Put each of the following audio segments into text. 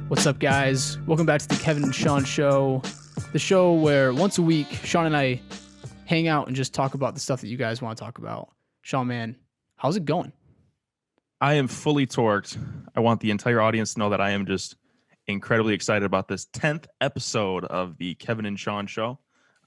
What's up, guys? Welcome back to the Kevin and Sean Show, the show where once a week, Sean and I hang out and just talk about the stuff that you guys want to talk about. Sean, man, how's it going? I am fully torqued. I want the entire audience to know that I am just incredibly excited about this 10th episode of the Kevin and Sean Show.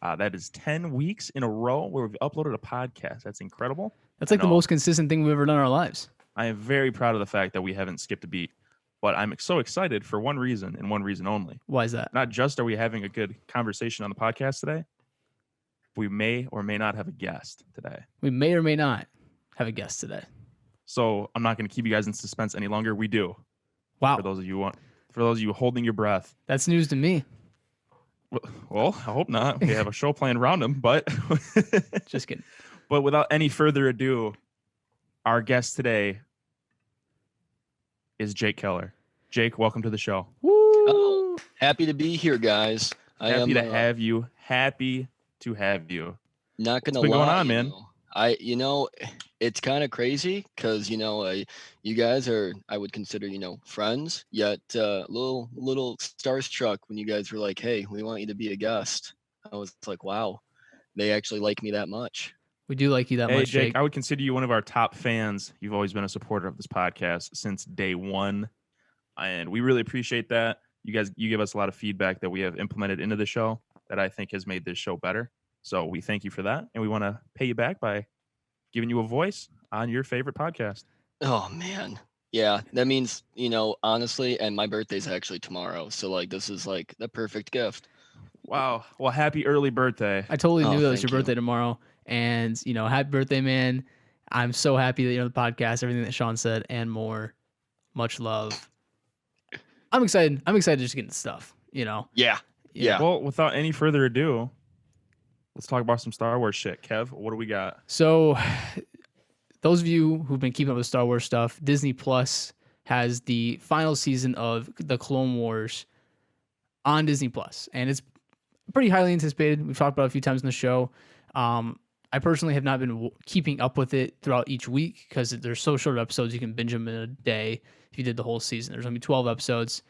That is 10 weeks in a row where we've uploaded a podcast. That's incredible. That's like the most consistent thing we've ever done in our lives. I am very proud of the fact that we haven't skipped a beat. But I'm so excited for one reason and one reason only. Why is that? Not just are we having a good conversation on the podcast today, we may or may not have a guest today. We may or may not have a guest today. So I'm not going to keep you guys in suspense any longer. We do. Wow. For those of you holding your breath. That's news to me. Well, I hope not. We have a show planned around him, but just kidding. But without any further ado, our guest today is Jake Keller. Jake, welcome to the show. Woo! Oh, happy to be here, guys. Happy to have you. Happy to have you. Not gonna What's been lie, going on, man? It's kind of crazy because you guys are, I would consider, friends. Yet little starstruck when you guys were like, "Hey, we want you to be a guest." I was like, "Wow, they actually like me that much." We do like you that much, Jake. Jake. I would consider you one of our top fans. You've always been a supporter of this podcast since day one, and we really appreciate that. You give us a lot of feedback that we have implemented into the show that I think has made this show better. So we thank you for that, and we want to pay you back by giving you a voice on your favorite podcast. Oh man, yeah, that means honestly, and my birthday's actually tomorrow, so this is the perfect gift. Wow. Well, happy early birthday. I totally knew that was your thank you. birthday tomorrow. And, happy birthday, man. I'm so happy that you're on the podcast, everything that Sean said, and more. Much love. I'm excited. I'm excited to just get into stuff, Yeah. Well, without any further ado, let's talk about some Star Wars shit. Kev, what do we got? So, those of you who've been keeping up with Star Wars stuff, Disney Plus has the final season of the Clone Wars on Disney Plus, and it's pretty highly anticipated. We've talked about it a few times in the show. I personally have not been keeping up with it throughout each week because they're so short episodes. You can binge them in a day if you did the whole season. There's going to be 12 episodes.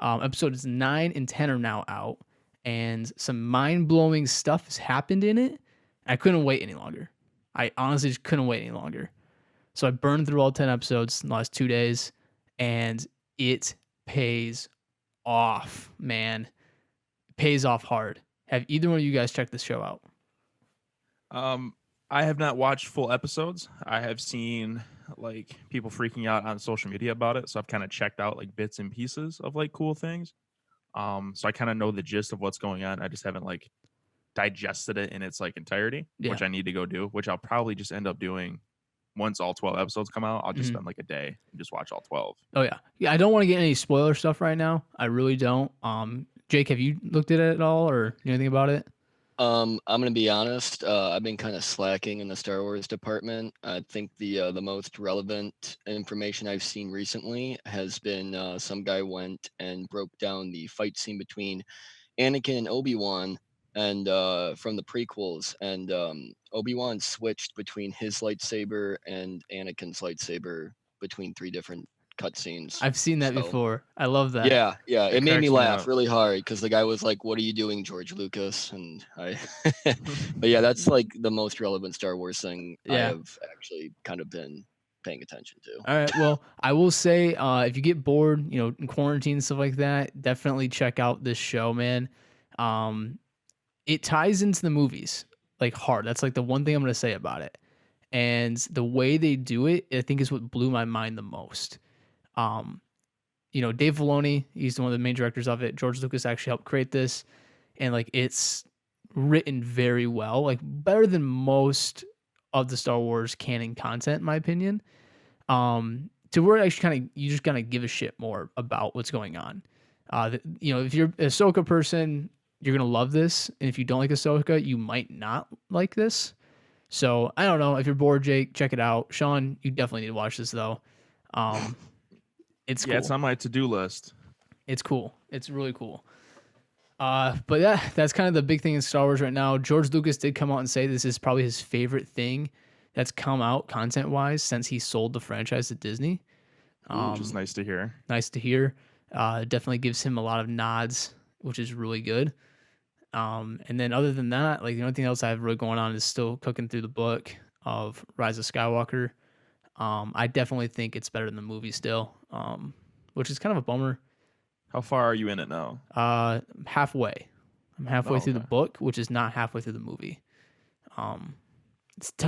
Episodes 9 and 10 are now out, and some mind-blowing stuff has happened in it. I couldn't wait any longer. I honestly just couldn't wait any longer. So I burned through all 10 episodes in the last 2 days, and it pays off, man. It pays off hard. Have either one of you guys checked this show out? I have not watched full episodes. I have seen people freaking out on social media about it, so I've kind of checked out bits and pieces of cool things. So I kind of know the gist of what's going on. I just haven't digested it in its entirety, which I need to go do, which I'll probably just end up doing once all 12 episodes come out. I'll just spend a day and just watch all 12. Oh yeah. I don't want to get any spoiler stuff right now. I really don't. Jake, have you looked at it at all or anything about it? I'm gonna be honest. I've been kind of slacking in the Star Wars department. I think the most relevant information I've seen recently has been some guy went and broke down the fight scene between Anakin and Obi-Wan, and from the prequels, and Obi-Wan switched between his lightsaber and Anakin's lightsaber between 3 different cutscenes. I've seen that before. I love that. Yeah. It made me cracks me laugh up. really hard because the guy was like, "What are you doing, George Lucas?" And I, but yeah, that's the most relevant Star Wars thing I Yeah. have actually kind of been paying attention to. All right. Well, I will say, if you get bored, in quarantine and stuff like that, definitely check out this show, man. It ties into the movies hard. That's the one thing I'm going to say about it. And the way they do it, I think is what blew my mind the most. Dave Filoni, he's one of the main directors of it. George Lucas actually helped create this, and it's written very well, better than most of the Star Wars canon content, in my opinion. To where actually you just kind of give a shit more about what's going on. If you're a Ahsoka person, you're gonna love this, and if you don't like Ahsoka, you might not like this. So I don't know. If you're bored, Jake, check it out. Sean, you definitely need to watch this though. It's cool. Yeah, it's on my to-do list. It's cool. It's really cool. But yeah, that's kind of the big thing in Star Wars right now. George Lucas did come out and say this is probably his favorite thing that's come out content-wise since he sold the franchise to Disney. Which is nice to hear. Nice to hear. Definitely gives him a lot of nods, which is really good. And then other than that, like the only thing else I have really going on is still cooking through the book of Rise of Skywalker. I definitely think it's better than the movie still, which is kind of a bummer. How far are you in it now? Halfway. I'm halfway Oh, through the okay. book, which is not halfway through the movie. Um,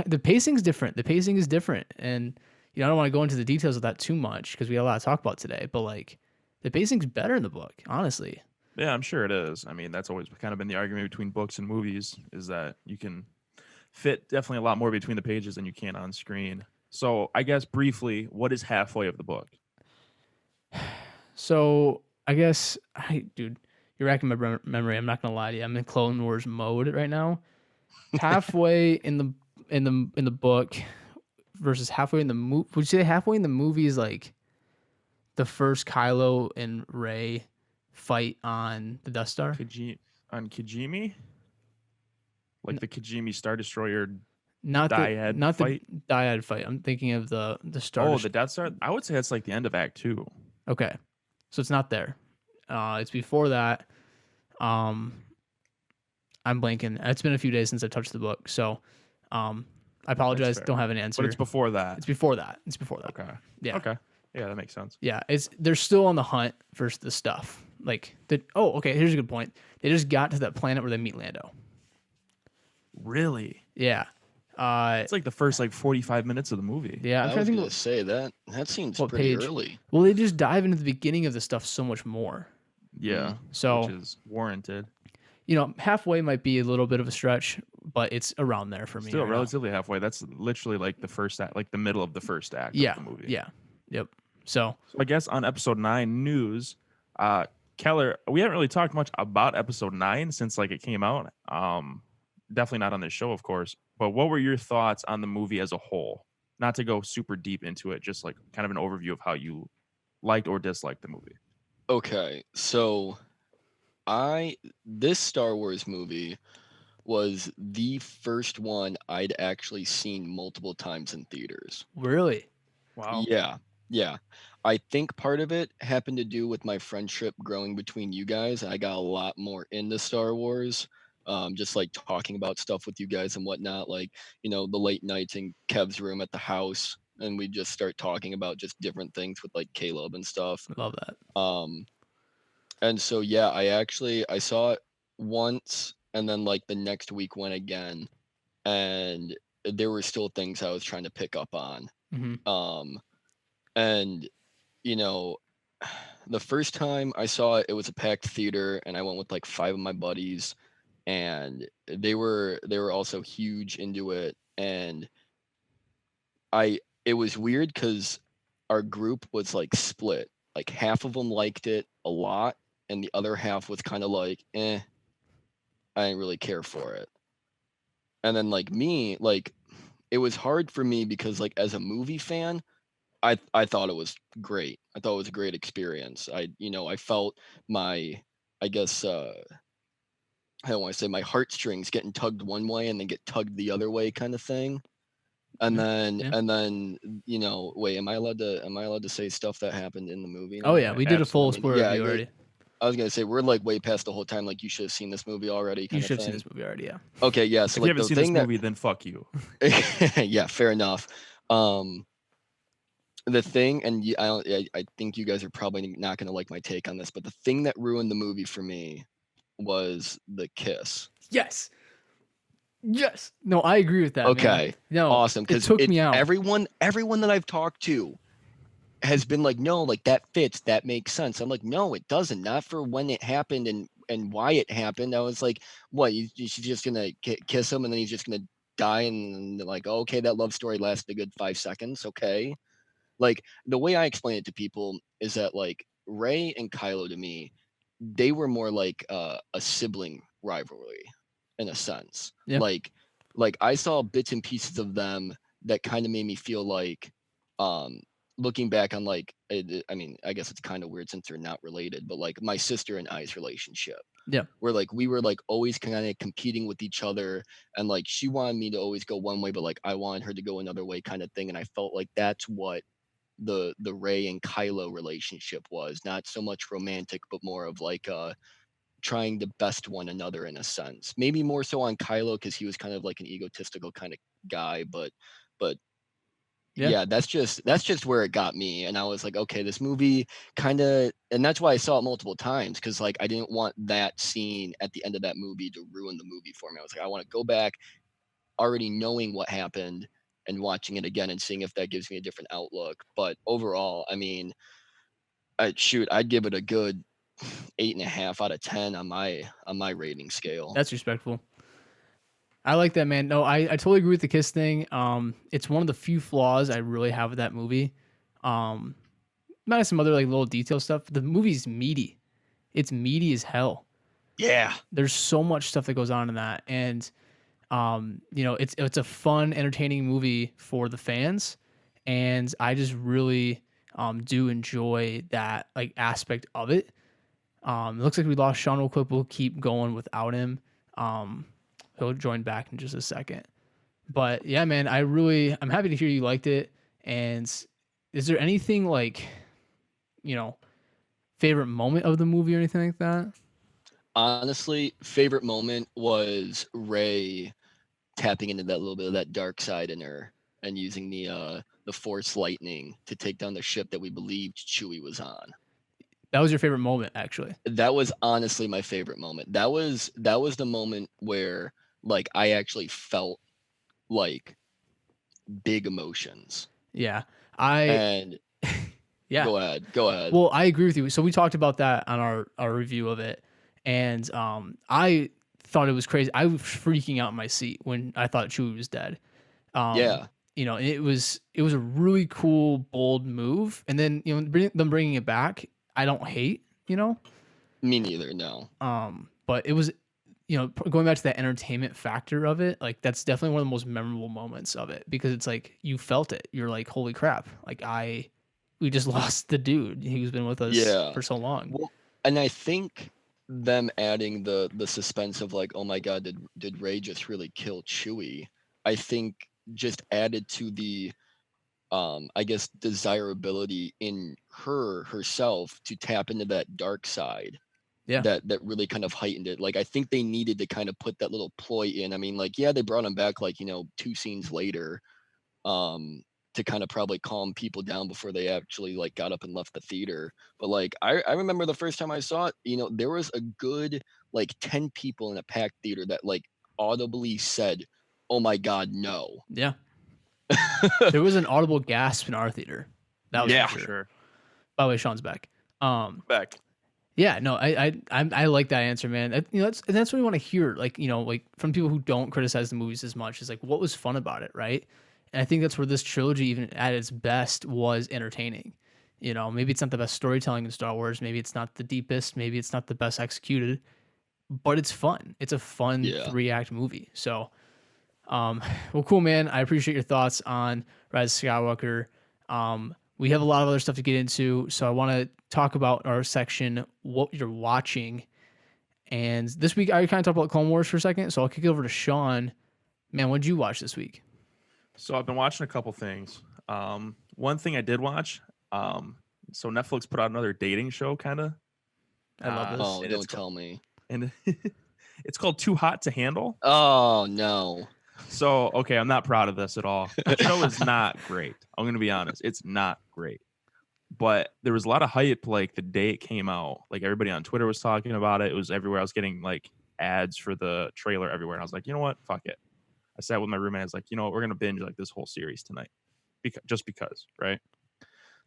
the pacing's different. The pacing is different, and I don't want to go into the details of that too much because we have a lot to talk about today. But like, the pacing's better in the book, honestly. Yeah, I'm sure it is. I mean, that's always kind of been the argument between books and movies is that you can fit definitely a lot more between the pages than you can on screen. So, I guess briefly, what is halfway of the book? So I guess, dude, you're racking my memory. I'm not gonna lie to you. I'm in Clone Wars mode right now. Halfway in the book versus halfway in the movie. Would you say halfway in the movie is like the first Kylo and Rey fight on the Death Star? On Kijimi? Like the Kijimi Star Destroyer Not the dyad not the fight? dyad fight. I'm thinking of the Star. Oh, the Death Star? I would say that's like the end of Act 2. Okay, so it's not there. It's before that. Um, I'm blanking. It's been a few days since I touched the book, so I apologize. fair. Don't have an answer. But it's before that. It's before that. It's before that. Okay. Yeah. Okay. Yeah, that makes sense. Yeah. They're still on the hunt for the stuff. Like okay. Here's a good point. They just got to that planet where they meet Lando. Really? Yeah. It's like the first like 45 minutes of the movie. Yeah. I'm I trying was to gonna think. say that seems What pretty page? early. Well, they just dive into the beginning of the stuff so much more. Yeah. So Which is warranted. Halfway might be a little bit of a stretch, but it's around there for me. Still right now. relatively halfway. That's literally like the first act, like the middle of the first act Yeah. of the movie. Yeah. Yep. So So I guess on episode 9 news, Keller, we haven't really talked much about episode 9 since like it came out. Definitely not on this show, of course. But what were your thoughts on the movie as a whole? Not to go super deep into it, just like kind of an overview of how you liked or disliked the movie. Okay, so this Star Wars movie was the first one I'd actually seen multiple times in theaters. really, Wow. Yeah. I think part of it happened to do with my friendship growing between you guys. I got a lot more into Star Wars. Just like talking about stuff with you guys and whatnot, like, the late nights in Kev's room at the house, and we just start talking about just different things with like Caleb and stuff. love that. And so yeah, I saw it once and then like the next week went again, and there were still things I was trying to pick up on. Mm-hmm. And the first time I saw it, it was a packed theater, and I went with like 5 of my buddies, and they were also huge into it. And it was weird because our group was like split. Like half of them liked it a lot, and the other half was kind of like, I didn't really care for it. And then like me, like it was hard for me because like as a movie fan, I thought it was great. I thought it was a great experience. I felt my, I guess, I don't want to say my heartstrings getting tugged one way and then get tugged the other way kind of thing. And Yeah. then wait, am I allowed to say stuff that happened in the movie? Oh yeah, we did a full Absolutely. spoiler review already. I was gonna say we're like way past the whole time. Like you should have seen this movie already. You Kind should of have seen thing. this movie already. Yeah. Okay, yeah. So If you like haven't the seen this thing that movie, then fuck you. yeah, fair enough. The thing, and I think you guys are probably not gonna like my take on this, but the thing that ruined the movie for me was the kiss. Yes. Yes. No, I agree with that. Okay. Man. No. Awesome. It Because took me out. everyone that I've talked to has been like, no, like that fits, that makes sense. I'm like, no, it doesn't. Not for when it happened and why it happened. I was like, what? She's just gonna kiss him and then he's just gonna die, and like, okay, that love story lasted a good 5 seconds. Okay. Like the way I explain it to people is that like Rey and Kylo to me, they were more like a sibling rivalry in a sense. Yeah. Like I saw bits and pieces of them that kind of made me feel like looking back on like I mean, I guess it's kind of weird since they're not related, but like my sister and I's relationship. Yeah. Where like we were like always kind of competing with each other, and like she wanted me to always go one way, but like I wanted her to go another way kind of thing. And I felt like that's what the Rey and Kylo relationship was. Not so much romantic, but more of like trying to best one another in a sense. Maybe more so on Kylo because he was kind of like an egotistical kind of guy, but Yeah. yeah, that's just where it got me. And I was like, okay, this movie kind of, and that's why I saw it multiple times, because like I didn't want that scene at the end of that movie to ruin the movie for me. I was like, I want to go back already knowing what happened and watching it again and seeing if that gives me a different outlook. But overall, I mean, I'd give it a good 8.5 out of 10 on my rating scale. That's respectful. I like that, man. No, I totally agree with the kiss thing. It's one of the few flaws I really have with that movie. Um, minus some other like little detail stuff. The movie's meaty. It's meaty as hell. Yeah. There's so much stuff that goes on in that, and it's a fun, entertaining movie for the fans, and I just really do enjoy that like aspect of it. It looks like we lost Sean real quick. We'll keep going without him. Um, he'll join back in just a second. But yeah, man, I'm happy to hear you liked it. And is there anything like, you know, favorite moment of the movie or anything like that? Honestly, favorite moment was Ray tapping into that little bit of that dark side in her and using the force lightning to take down the ship that we believed Chewie was on. That was your favorite moment, actually. That was honestly my favorite moment. That was the moment where like I actually felt like big emotions. Yeah. And Yeah. go ahead. Well, I agree with you. So we talked about that on our review of it, and I thought it was crazy. I was freaking out in my seat when I thought Chewie was dead. Yeah, And it was a really cool, bold move. And then them bringing it back, I don't hate. me neither. No. But it was going back to that entertainment factor of it, like that's definitely one of the most memorable moments of it because it's like you felt it. You're like, holy crap! Like we just lost the dude who's been with us Yeah. for so long. Well, and I think them adding the suspense of like, oh my god, did Ray just really kill Chewie? I think just added to the I guess desirability in herself to tap into that dark side. Yeah. That really kind of heightened it. Like I think they needed to kind of put that little ploy in. I mean, like, yeah, they brought him back like, 2 scenes later, to kind of probably calm people down before they actually like got up and left the theater. But like I remember the first time I saw it, there was a good like 10 people in a packed theater that like audibly said, "Oh my god, no." Yeah. There was an audible gasp in our theater. That was Yeah. for For sure. sure. By the way, Sean's back. Back. Yeah, no, I like that answer, man. That's what we want to hear, like like from people who don't criticize the movies as much. Is like, what was fun about it, right? And I think that's where this trilogy, even at its best, was entertaining. Maybe it's not the best storytelling in Star Wars. Maybe it's not the deepest. Maybe it's not the best executed, but it's fun. It's a fun Yeah. 3-act movie. So, well, cool, man. I appreciate your thoughts on Rise of Skywalker. We have a lot of other stuff to get into, so I want to talk about our section, what you're watching. And this week, I kind of talked about Clone Wars for a second, so I'll kick it over to Sean. Man, what did you watch this week? So I've been watching a couple things. One thing I did watch. So Netflix put out another dating show, kind of. I love this. Oh, and don't it's tell me. And it's called Too Hot to Handle. Oh no. So, okay, I'm not proud of this at all. The show is not great. I'm going to be honest. It's not great. But there was a lot of hype like the day it came out. Like everybody on Twitter was talking about it. It was everywhere. I was getting like ads for the trailer everywhere. And I was like, you know what? Fuck it. I sat with my roommate. I was like, you know what? We're going to binge like this whole series tonight. Just because, right?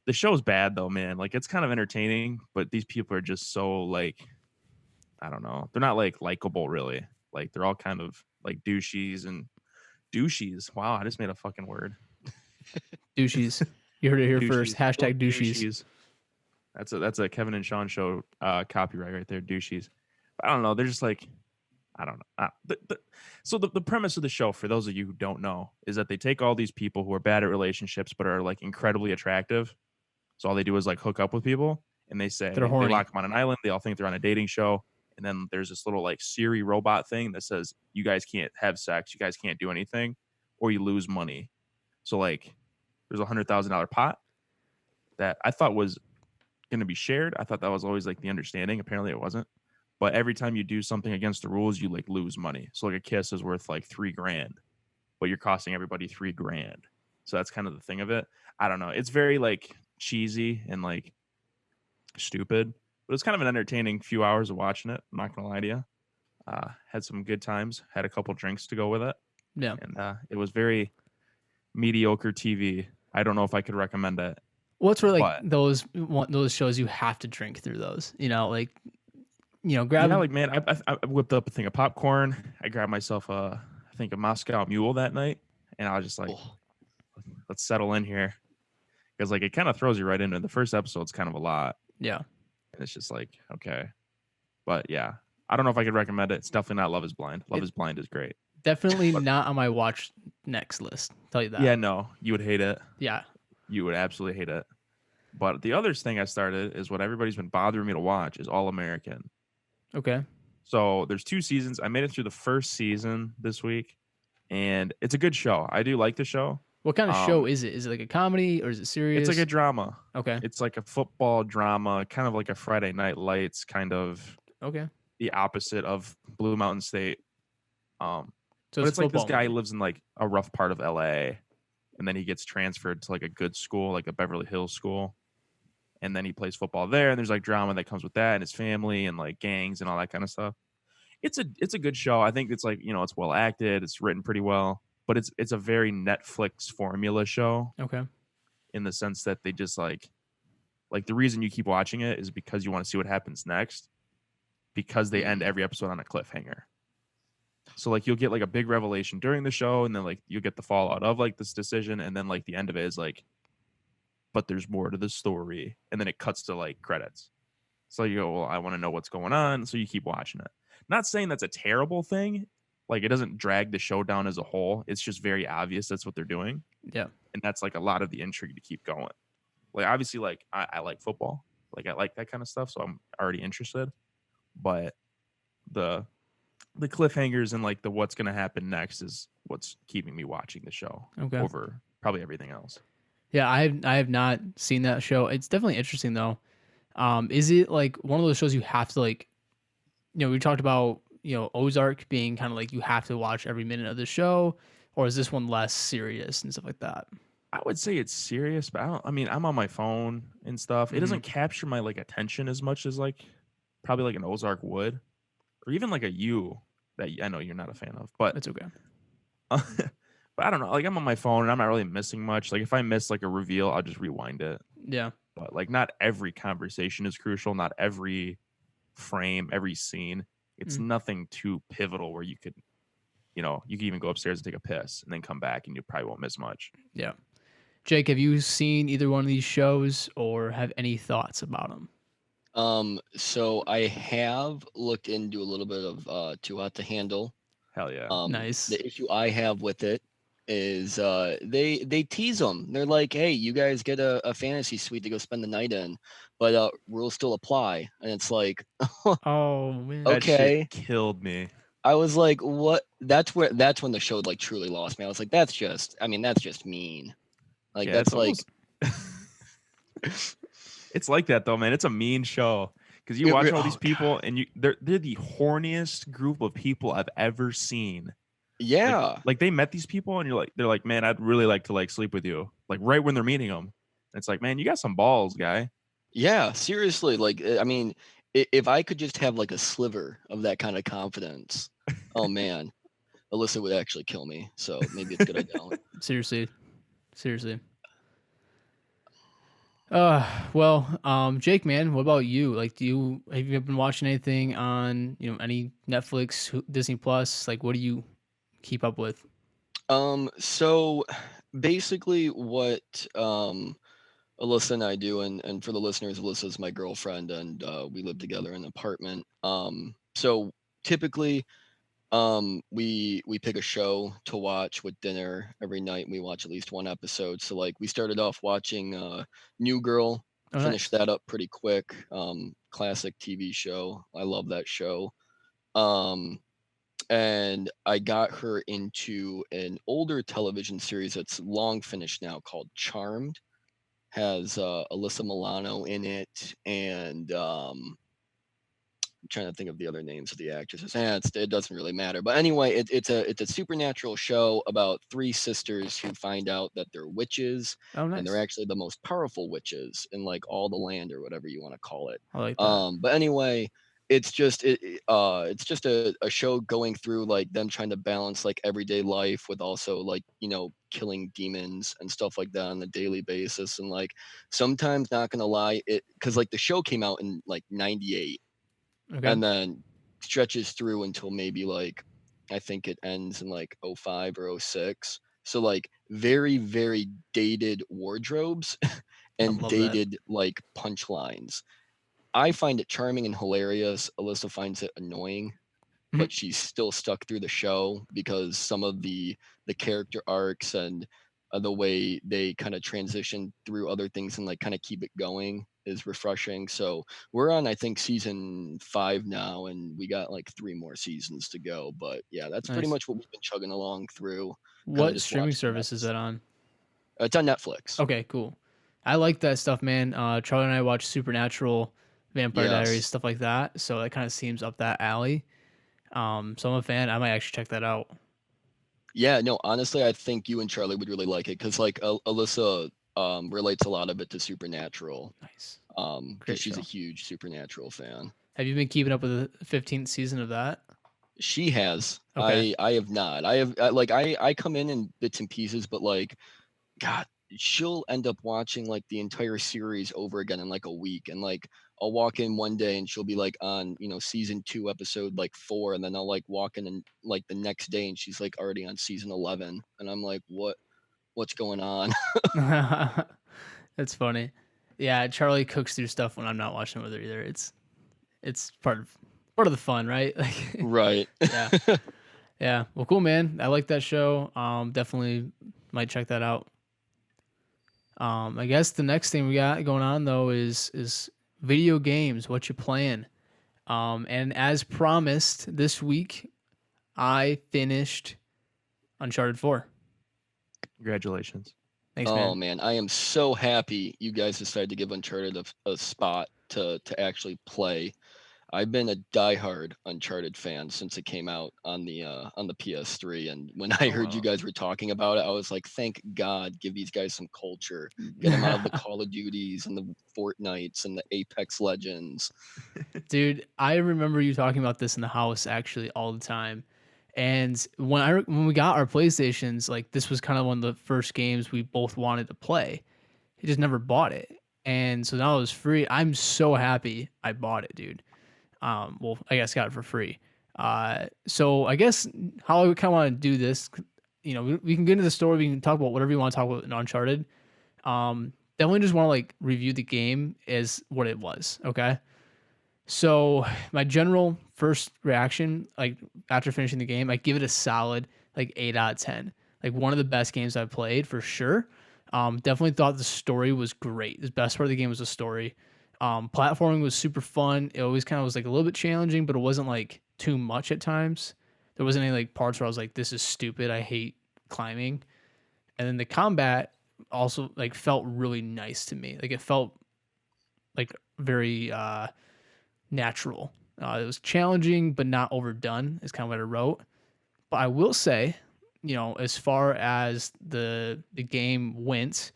The show's bad though, man. Like it's kind of entertaining, but these people are just so like, I don't know. They're not like likable really. Like they're all kind of like douchies. Wow, I just made a fucking word. Douchies. You heard it here Douchies. first. Hashtag douchies. That's a Kevin and Sean show copyright right there. Douchies. But I don't know. They're just like, I don't know. So the premise of the show, for those of you who don't know, is that they take all these people who are bad at relationships but are like incredibly attractive. So all they do is like hook up with people, and they say They're they horny. lock them on an island. They all think they're on a dating show. And then there's this little like Siri robot thing that says, you guys can't have sex. You guys can't do anything or you lose money. So like there's $100,000 pot. that I thought was going to be shared. I thought that was always like the understanding. Apparently it wasn't. But every time you do something against the rules, you like lose money. So like a kiss is worth like $3,000, but you're costing everybody $3,000. So that's kind of the thing of it. I don't know. It's very like cheesy and like stupid, but it's kind of an entertaining few hours of watching it. I'm not gonna lie to you. Had some good times. Had a couple drinks to go with it, Yeah. and it was very mediocre TV. I don't know if I could recommend it, What's for like but those shows you have to drink through those? Like grab yeah, like man, I whipped up a thing of popcorn. I grabbed myself I think a Moscow Mule that night, and I was just like, Oh, let's settle in here because like it kind of throws you right into it. The first episode's kind of a lot, yeah. and it's just like okay, but yeah, I don't know if I could recommend it. It's definitely not Love Is Blind. Love It Is Blind is great. definitely But not on my watch next list. Tell you that. yeah, no, you would hate it. Yeah. You would absolutely hate it. But the other thing I started is what everybody's been bothering me to watch is All American. Okay. So there's 2 seasons. I made it through the first season this week, and it's a good show. I do like the show. What kind of show Um, is it? Is it like a comedy or is it serious? it's like a drama. Okay. It's like a football drama, kind of like a Friday Night Lights, kind of Okay. the opposite of Blue Mountain State. Um, So but it's it's a like this football guy movie. lives in like a rough part of LA, and then he gets transferred to like a good school, like a Beverly Hills school. And then he plays football there, and there's like drama that comes with that and his family and like gangs and all that kind of stuff. It's a good show. I think it's like, it's well acted, it's written pretty well, but it's a very Netflix formula show Okay. in the sense that they just like the reason you keep watching it is because you want to see what happens next because they end every episode on a cliffhanger. So like you'll get like a big revelation during the show, and then like you'll get the fallout of like this decision, and then like the end of it is like, but there's more to the story, and then it cuts to like credits. So you go, well, I want to know what's going on, so you keep watching it. Not saying that's a terrible thing. Like it doesn't drag the show down as a whole. It's just very obvious that's what they're doing, Yeah. and that's like a lot of the intrigue to keep going. Like obviously, like I like football, like I like that kind of stuff, so I'm already interested. But the cliffhangers and like the what's gonna happen next is what's keeping me watching the show Okay. over probably everything else. Yeah, I have not seen that show. It's definitely interesting though. Is it like one of those shows you have to like, we talked about, Ozark being kind of like you have to watch every minute of the show, or is this one less serious and stuff like that? I would say it's serious, but I mean, I'm on my phone and stuff. It Mhm. doesn't capture my like attention as much as like probably like an Ozark would, or even like a You that I know you're not a fan of, but It's okay. but I don't know. Like I'm on my phone and I'm not really missing much. Like if I miss like a reveal, I'll just rewind it. Yeah. But like not every conversation is crucial. Not every frame, every scene. It's Mm. nothing too pivotal where you could, you could even go upstairs and take a piss and then come back and you probably won't miss much. Yeah. Jake, have you seen either one of these shows or have any thoughts about them? So I have looked into a little bit of Too Hot to Handle. Hell yeah. Nice. The issue I have with it is they tease them. They're like, hey, you guys get a fantasy suite to go spend the night in, but rules still apply. And it's like, Oh man. That okay. shit killed me. I was like, what? That's when the show like truly lost me. I was like, that's just mean. Like Yeah, that's it's like almost it's like that though, man. It's a mean show because you watch all these people and they're the horniest group of people I've ever seen. yeah. Like they met these people and they're like, man, I'd really like to like sleep with you. Like right when they're meeting them, it's like, man, you got some balls, guy. Yeah, seriously. Like, I mean, if I could just have like a sliver of that kind of confidence, oh man, Alyssa would actually kill me. So maybe it's good I don't. Seriously. Jake, man, what about you? Like, have you been watching anything on, any Netflix, Disney Plus? Like, what do you keep up with? So basically, what Alyssa and I do, and for the listeners, Alyssa's my girlfriend, and we live together in an apartment. So typically, we pick a show to watch with dinner every night, and we watch at least one episode. So like we started off watching New Girl, Oh, finished nice. that up pretty quick. Classic TV show. I love that show. Um, and I got her into an older television series that's long finished now called Charmed. has Alyssa Milano in it, and I'm trying to think of the other names of the actresses. It doesn't really matter. But anyway, it's a supernatural show about three sisters who find out that they're witches, Oh, and they're nice. actually the most powerful witches in like all the land or whatever you want to call it. I like that. But anyway, it's just a show going through like them trying to balance like everyday life with also like killing demons and stuff like that on a daily basis. And like sometimes, not gonna lie, it because like the show came out in like '98 Okay. and then stretches through until maybe like I think it ends in like '05 or '06. So like very very dated wardrobes I and love that. dated like punchlines. I find it charming and hilarious. Alyssa finds it annoying, Mhm. but she's still stuck through the show because some of the character arcs and the way they kind of transition through other things and like kind of keep it going is refreshing. So we're on I think season 5 now, and we got like 3 more seasons to go. But yeah, that's pretty Nice. much what we've been chugging along through, kind of What just streaming watching the service is that episode. on? It's on Netflix. Okay, cool. I like that stuff, man. Charlie and I watch Supernatural, Vampire Diaries, Yes. stuff like that. So that kind of seems up that alley. So I'm a fan. I might actually check that out. Yeah, no, honestly, I think you and Charlie would really like it because like Alyssa relates a lot of it to Supernatural, Nice. because Great she's a show. huge Supernatural fan. Have you been keeping up with the 15th season of that? She has. Okay. I have not. Like I come in bits and pieces, but like God, she'll end up watching like the entire series over again in like a week, and like I'll walk in one day and she'll be like on season 2 episode like 4, and then I'll like walk in and like the next day and she's like already on season 11, and I'm like, what's going on? That's funny. Yeah, Charlie cooks through stuff when I'm not watching with her either. It's part of the fun, right? Like, Right. yeah, yeah. Well, cool, man. I like that show. Definitely might check that out. I guess the next thing we got going on though is video games. What you playing? And as promised, this week I finished Uncharted 4. Congratulations. Thanks, Oh man. man, I am so happy you guys decided to give Uncharted a spot to actually play. I've been a diehard Uncharted fan since it came out on the PS3, and when I Oh heard you wow. guys were talking about it, I was like, thank God, give these guys some culture, get them out of the Call of Duties and the Fortnites and the Apex Legends. Dude, I remember you talking about this in the house actually all the time. And when we got our PlayStations, like this was kind of one of the first games we both wanted to play. He just never bought it. And so now it was free. I'm so happy I bought it, dude. Well, I guess got it for free. So I guess how I kind of want to do this, we can get into the story. We can talk about whatever you want to talk about in Uncharted. Definitely just want to like review the game as what it was. Okay. So my general first reaction, like after finishing the game, I give it a solid like 8 out of 10. Like one of the best games I've played for sure. Definitely thought the story was great. The best part of the game was the story. Platforming was super fun. It always kind of was like a little bit challenging, but it wasn't like too much at times. There wasn't any like parts where I was like, "This is stupid. I hate climbing." And then the combat also like felt really nice to me. Like it felt like very natural. It was challenging, but not overdone. Is kind of what I wrote. But I will say, as far as the game went,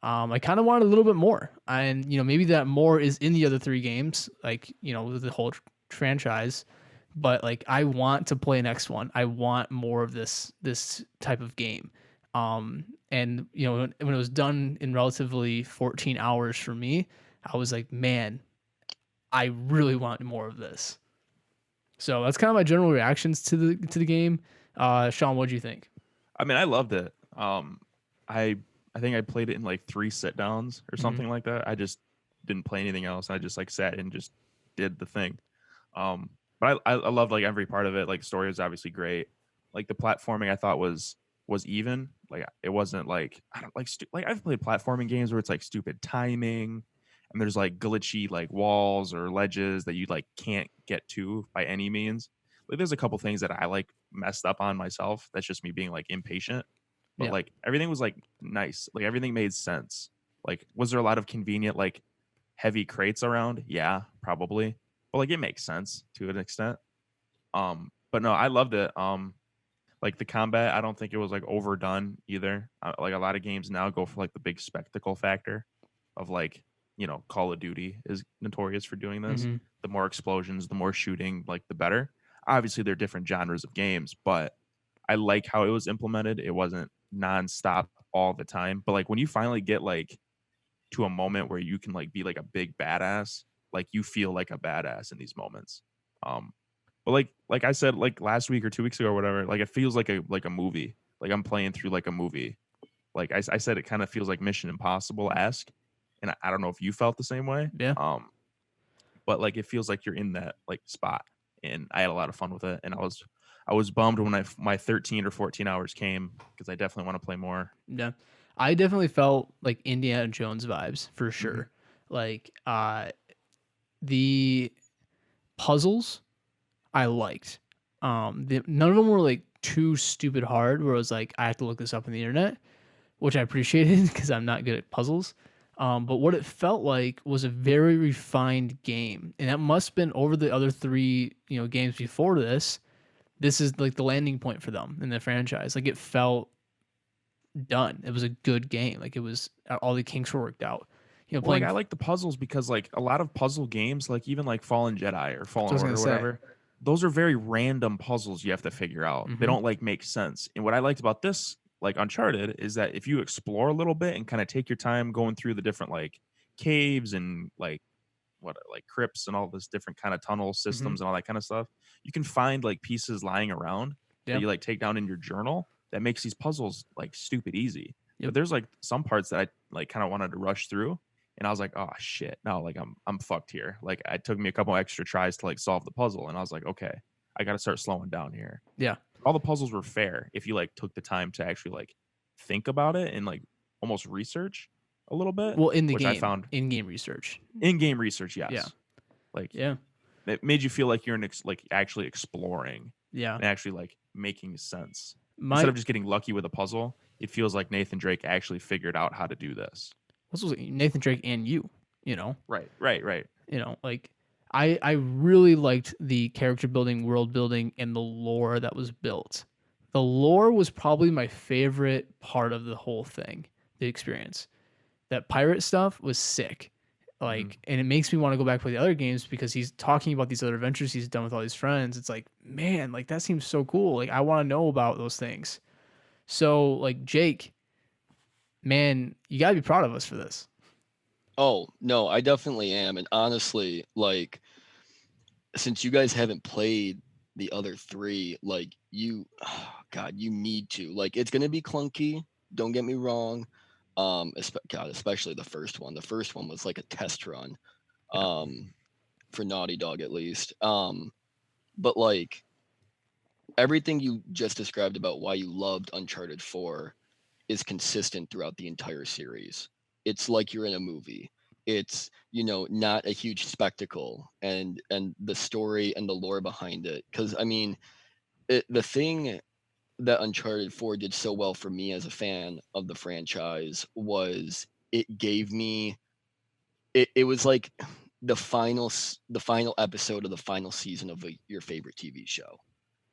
I kind of wanted a little bit more, and maybe that more is in the other 3 games, like the whole franchise. But like, I want to play next one. I want more of this type of game. And when it was done in relatively 14 hours for me, I was like, man, I really want more of this. So that's kind of my general reactions to the game. Sean, what do you think? I mean, I loved it. I I think I played it in like 3 sit downs or Hmm. something like that. I just didn't play anything else. I just like sat and just did the thing. But I loved like every part of it. Like story was obviously great. Like the platforming I thought was even. Like it wasn't like I don't like like I've played platforming games where it's like stupid timing and there's like glitchy like walls or ledges that you like can't get to by any means. Like there's a couple things that I like messed up on myself. That's just me being like impatient. But Yeah. like everything was like nice. Like everything made sense. Like, was there a lot of convenient, like, heavy crates around? Yeah, probably. But like it makes sense to an extent. But no, I loved it. Like the combat, I don't think it was like overdone either. Like a lot of games now go for like the big spectacle factor of like, Call of Duty is notorious for doing this. Mm-hmm. The more explosions, the more shooting, like the better. Obviously, they're different genres of games, but I like how it was implemented. It wasn't nonstop all the time. But like when you finally get like to a moment where you can like be like a big badass, like you feel like a badass in these moments. Um, but like I said like last week or 2 weeks ago or whatever, like it feels like a movie. Like I'm playing through like a movie. Like I said, it kind of feels like Mission Impossible esque, and I don't know if you felt the same way. Yeah. But like it feels like you're in that like spot, and I had a lot of fun with it, and I was bummed when my 13 or 14 hours came because I definitely want to play more. Yeah. I definitely felt like Indiana Jones vibes for Mhm. sure. Like the puzzles I liked. None of them were like too stupid hard where it was like I have to look this up on the internet, which I appreciated because I'm not good at puzzles. But what it felt like was a very refined game, and that must have been over the other three, games before this. This is like the landing point for them in the franchise. Like it felt done. It was a good game. Like it was all the kinks were worked out. Well, like Playing. I like the puzzles because like a lot of puzzle games, like even like Fallen Jedi or That's what I Fallen was Order gonna or say. whatever, those are very random puzzles you have to figure out. They Mm-hmm. don't like make sense. And what I liked about this, like Uncharted, is that if you explore a little bit and kind of take your time going through the different like caves and like crypts and all this different kind of tunnel Mm-hmm. systems and all that kind of stuff, you can find like pieces lying around that Yeah. you like take down in your journal that makes these puzzles like stupid easy. Yep. But there's like some parts that I like kind of wanted to rush through, and I was like, oh shit, no, like I'm fucked here. Like it took me a couple extra tries to like solve the puzzle, and I was like, okay, I got to start slowing down here. Yeah. All the puzzles were fair if you like took the time to actually like think about it and like almost research a little bit, Well, in the which I game, found in-game research. in-game research. Yeah. Yes, like Yeah. it made you feel like you're like actually exploring Yeah. and actually like making sense instead My of just getting lucky with a puzzle. It feels like Nathan Drake actually figured out how to do this. this was Nathan Drake and you. You know. Right. Like I really liked the character building, world building, and the lore that was built. The lore was probably my favorite part of the whole thing, the experience. That pirate stuff was sick. Mhm. And it makes me want to go back and play the other games because he's talking about these other adventures he's done with all his friends. It's like, man, like that seems so cool. Like I want to know about those things. So like Jake, man, you gotta be proud of us for this. Oh, no, I definitely am. And honestly, like, since you guys haven't played the other three, like, God, you need to. Like, it's going to be clunky. Don't get me wrong. God, especially the first one. The first one was like a test run, Yeah. for Naughty Dog at least. But like everything you just described about why you loved Uncharted 4 is consistent throughout the entire series. It's like you're in a movie. It's, not a huge spectacle, and the story and the lore behind it. Because I mean, the thing that Uncharted 4 did so well for me as a fan of the franchise was it gave me it was like the final episode of the final season of your favorite TV show.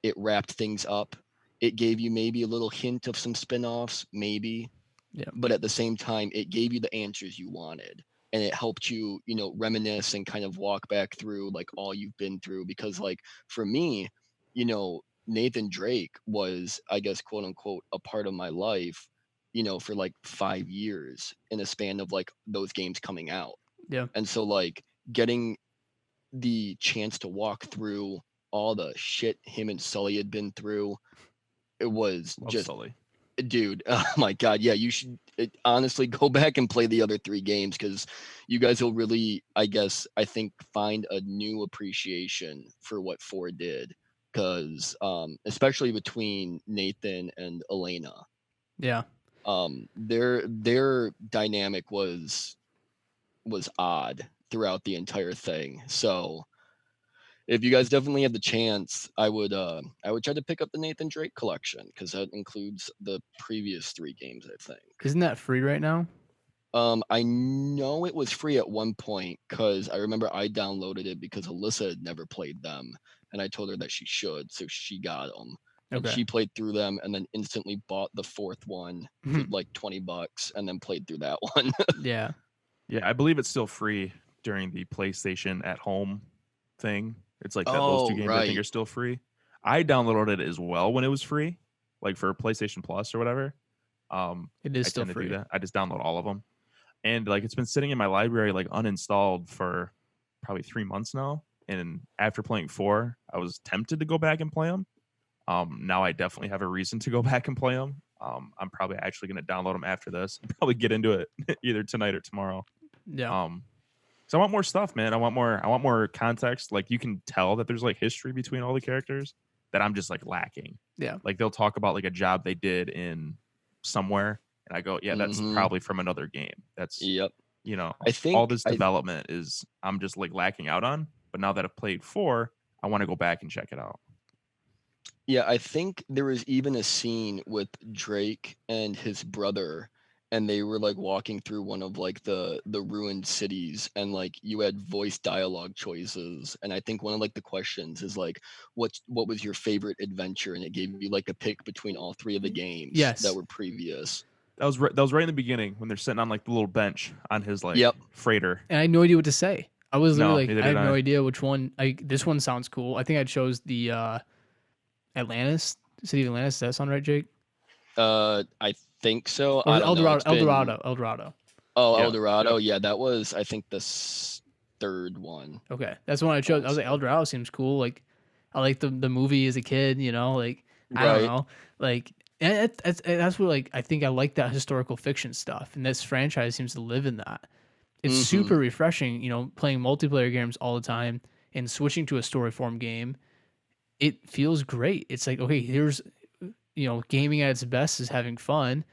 It wrapped things up. It gave you maybe a little hint of some spin-offs, maybe, Yeah. but at the same time, it gave you the answers you wanted. And it helped you, reminisce and kind of walk back through like all you've been through. Because like for me, Nathan Drake was, I guess, quote unquote, a part of my life, for like 5 years in a span of like those games coming out. Yeah. And so like getting the chance to walk through all the shit him and Sully had been through, it was Love just, Sully. dude, oh my God. Yeah, you should honestly go back and play the other three games because you guys will really, I think, find a new appreciation for what 4 did. Because especially between Nathan and Elena, Yeah. their dynamic was odd throughout the entire thing. So if you guys definitely have the chance, I would try to pick up the Nathan Drake collection because that includes the previous 3 games, I think. Isn't that free right now? I know it was free at one point because I remember I downloaded it because Alyssa had never played them, and I told her that she should, so she got them, and Okay. she played through them, and then instantly bought the fourth one for like $20, and then played through that one. Yeah. Yeah, I believe it's still free during the PlayStation at home thing. It's like that those two Oh, games I think right. are still free. I downloaded it as well when it was free, like for PlayStation Plus or whatever. It is I still tend to do free. that. I just download all of them. And like it's been sitting in my library like uninstalled for probably 3 months now. And after playing 4, I was tempted to go back and play them. Now I definitely have a reason to go back and play them. I'm probably actually going to download them after this and probably get into it either tonight or tomorrow. Yeah. So I want more stuff, man. I want more context. Like you can tell that there's like history between all the characters that I'm just like lacking. Yeah. Like they'll talk about like a job they did in somewhere and I go, yeah, that's Mhm. probably from another game. That's Yep. you know, I all think this development is I'm just like lacking out on. But now that I've played 4, I want to go back and check it out. Yeah, I think there was even a scene with Drake and his brother, and they were like walking through one of like the ruined cities, and like you had voice dialogue choices, and I think one of like the questions is like, what was your favorite adventure, and it gave you like a pick between all three of the games that Yes. were previous. That was right in the beginning when they're sitting on like the little bench on his like Yep. freighter. And I had no idea what to say. I was No, literally like, neither I did have no I. idea which one. This one sounds cool. I think I chose the Atlantis, City of Atlantis. Does that sound right, Jake? I think so. Or I don't El know. Dorado? It's been El Dorado. Oh, El Yeah. Dorado. Yep. Yeah, that was I think the third one. Okay, that's the one I chose. I was like, El Dorado seems cool. Like, I like the movie as a kid. You know, like I don't Right. know, like and that's what like I think I like that historical fiction stuff, and this franchise seems to live in that. It's Mhm. super refreshing, you know, playing multiplayer games all the time and switching to a story form game. It feels great. It's like, okay, here's, you know, gaming at its best is having fun.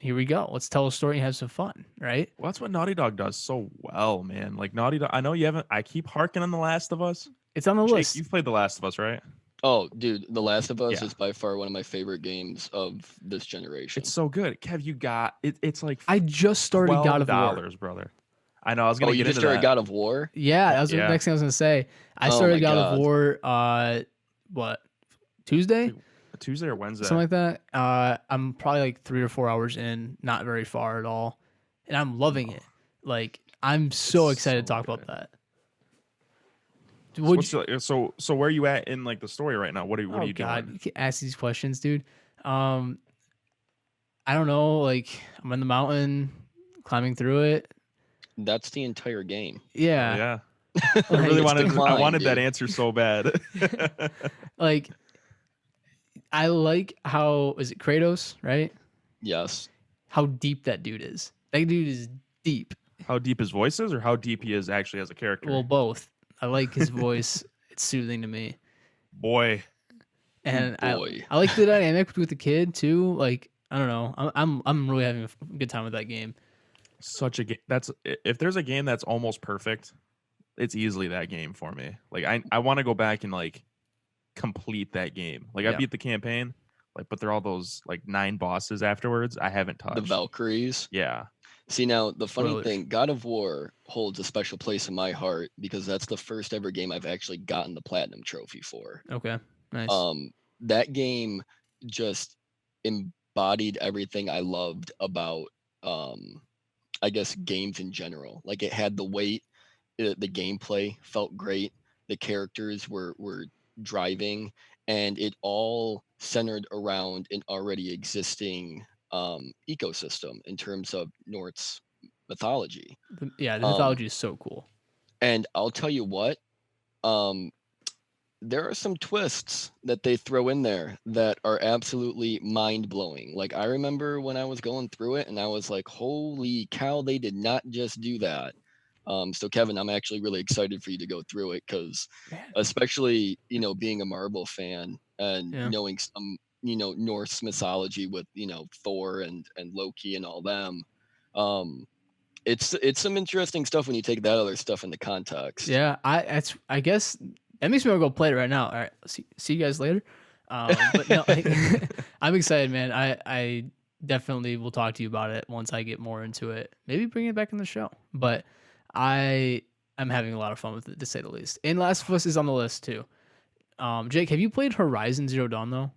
Here we go. Let's tell a story and have some fun, right? Well, that's what Naughty Dog does so well, man. Like Naughty Dog, I know you haven't. I keep harking on The Last of Us. It's on the Jake, list. you've played The Last of Us, right? Oh, dude, The Last of Us Yeah. is by far one of my favorite games of this generation. It's so good. Kev, you got it. It's like I just started God of War. $12, brother. I know. I was Oh, gonna you get just into started that. God of War? Yeah, that was the Yeah. next thing I was gonna say. I Oh started my God of God. War what, Tuesday? It's like a Tuesday or Wednesday. Something like that. I'm probably like 3 or 4 hours in, not very far at all. And I'm loving it. Like I'm so excited to so talk about good. that. So, Would what's so where are you at in like the story right now? What are oh you God, doing? you can't ask these questions, dude. I don't know. Like I'm in the mountain, climbing through it. That's the entire game. Oh, Yeah, yeah. I Like, really It's the wanted. I climb, wanted that dude. answer so bad. like I like how is it Kratos, right? Yes. How deep that dude is. That dude is deep. How deep his voice is, or how deep he is actually as a character. Well, both. I like his voice. It's soothing to me. Boy, And Boy. I like the dynamic with the kid too. Like I don't know, I'm really having a good time with that game. such a game. That's if there's a game that's almost perfect, it's easily that game for me. Like I want to go back and like complete that game. Like I Yeah. beat the campaign, like but there are all those like 9 bosses afterwards I haven't touched. The Valkyries. Yeah. See, now the funny Spoilers. thing, God of War holds a special place in my heart because that's the first ever game I've actually gotten the platinum trophy for. Okay, nice. That game just embodied everything I loved about I guess games in general. Like it had the weight, the gameplay felt great, the characters were driving, and it all centered around an already existing ecosystem in terms of Norse mythology. Yeah, the Um, mythology is so cool. and I'll tell you what, um, there are some twists that they throw in there that are absolutely mind blowing. Like I remember when I was going through it and I was like, holy cow, they did not just do that. So Kevin, I'm actually really excited for you to go through it because Man. especially, being a Marvel fan and Yeah. knowing some, Norse mythology with, Thor and Loki and all them. It's some interesting stuff when you take that other stuff into context. Yeah, I guess that makes me want to go play it right now. All right, see you guys later. But no, I'm excited, man. definitely will talk to you about it once I get more into it. Maybe bring it back in the show. But I am having a lot of fun with it, to say the least. And Last of Us is on the list too. Jake, have you played Horizon Zero Dawn though?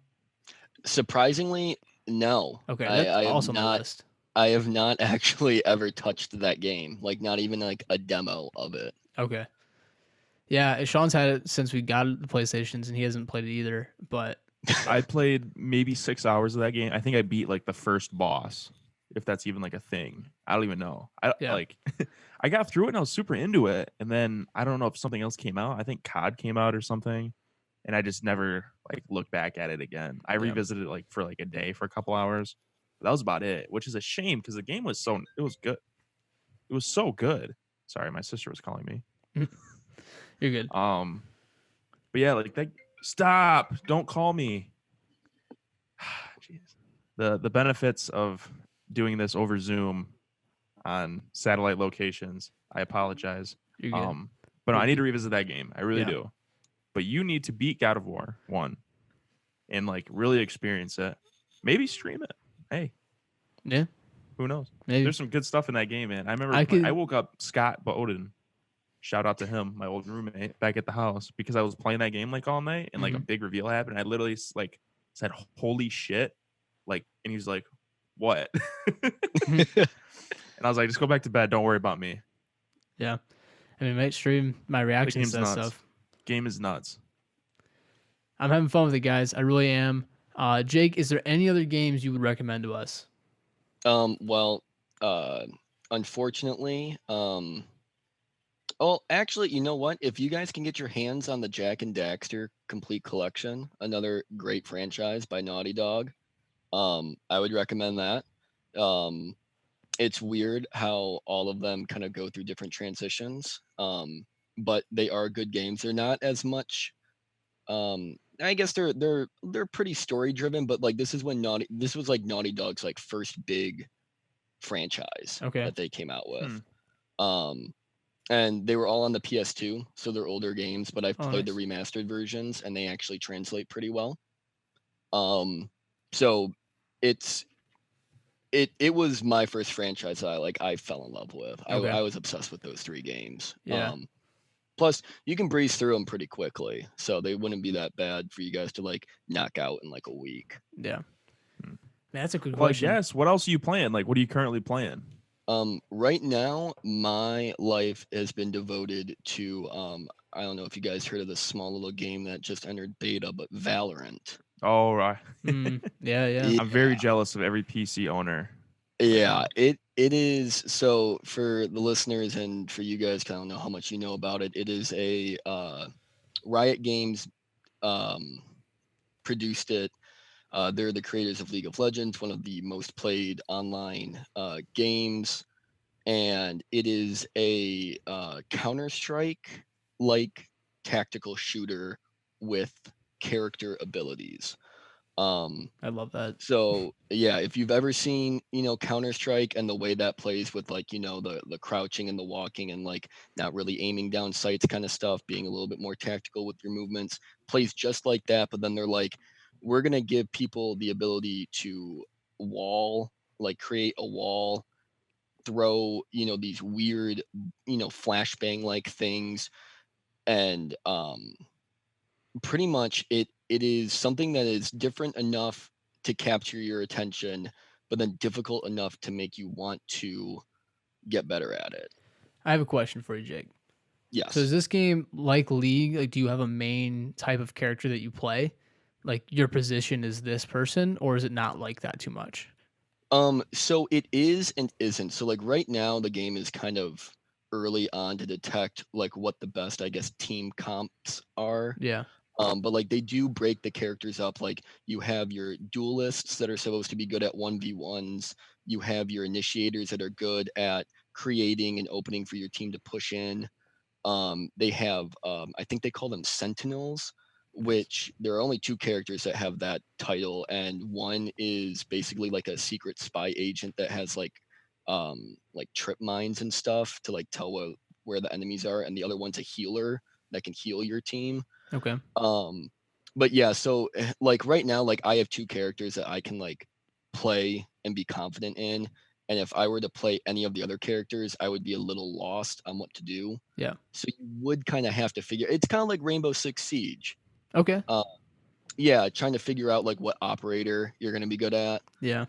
Surprisingly, no. Okay, I, that's I have also on the not. list. I have not actually ever touched that game. Like not even like a demo of it. Okay. Yeah, Sean's had it since we got the PlayStations, and he hasn't played it either. But I played maybe 6 hours of that game. I think I beat like the first boss, if that's even like a thing. I don't even know. I Yeah. like I got through it and I was super into it, and then I don't know if something else came out. I think COD came out or something, and I just never like looked back at it again. I revisited it like for like a day for a couple hours. But that was about it, which is a shame because the game was it was good. It was so good. Sorry, my sister was calling me. you're good. But yeah, like that. Stop! Don't call me. Jeez. The benefits of doing this over Zoom on satellite locations. I apologize. You're good. But no, I need to revisit that game. I really Yeah. do. But you need to beat God of War 1 and like really experience it. Maybe stream it. Hey, Yeah, who knows? maybe. There's some good stuff in that game, man. I remember I I woke up Scott Bowden. Shout out to him, my old roommate, back at the house because I was playing that game like all night and like a big reveal happened. I literally like said, "Holy shit!" Like, and he's like, "What?" And I was like, "Just go back to bed. Don't worry about me." Yeah. I mean, might stream my reactions to that nuts. stuff. Game is nuts. I'm having fun with it, guys. I really am. Jake, is there any other games you would recommend to us? Well, unfortunately, oh, actually, you know what? If you guys can get your hands on the Jack and Daxter Complete Collection, another great franchise by Naughty Dog, I would recommend that. It's weird how all of them kind of go through different transitions, but they are good games. They're not as much. I guess they're pretty story driven, but like this was like Naughty Dog's like first big franchise Okay. that they came out with. And they were all on the PS2, so they're older games, but I've played the remastered versions and they actually translate pretty well. So it was my first franchise that I fell in love with. Okay. I was obsessed with those 3 games. Yeah. Plus, you can breeze through them pretty quickly, so they wouldn't be that bad for you guys to like knock out in like a week. Yeah. Man, that's a good Well, question. yes. What else are you playing? Like, what are you currently playing? Right now, my life has been devoted to I don't know if you guys heard of this small little game that just entered beta, but Valorant. Oh, right. Yeah. I'm very jealous of every PC owner. Yeah, it is. So for the listeners and for you guys, 'cause I don't know how much you know about it. It is a Riot Games produced it. They're the creators of League of Legends, one of the most played online games, and it is a Counter-Strike like tactical shooter with character abilities. I love that. So yeah, if you've ever seen, Counter-Strike and the way that plays with like, the crouching and the walking and like not really aiming down sights kind of stuff, being a little bit more tactical with your movements, plays just like that. But then they're like, we're gonna give people the ability to create a wall, throw, these weird, flashbang like things. And pretty much it is something that is different enough to capture your attention, but then difficult enough to make you want to get better at it. I have a question for you, Jake. Yes. So is this game like League? Like, do you have a main type of character that you play? Like, your position is this person, or is it not like that too much? So it is and isn't. So like right now the game is kind of early on to detect like what the best, I guess, team comps are. Yeah. But like they do break the characters up. Like you have your duelists that are supposed to be good at 1v1s. You have your initiators that are good at creating an opening for your team to push in. They have, I think they call them sentinels, which there are only 2 characters that have that title, and one is basically like a secret spy agent that has like trip mines and stuff to like tell where the enemies are, and the other one's a healer that can heal your team. Okay. But yeah, so like right now, like I have 2 characters that I can like play and be confident in. And if I were to play any of the other characters, I would be a little lost on what to do. Yeah. So you would kind of have to figure. It's kind of like Rainbow Six Siege. Okay. Yeah, trying to figure out like what operator you're going to be good at. Yeah.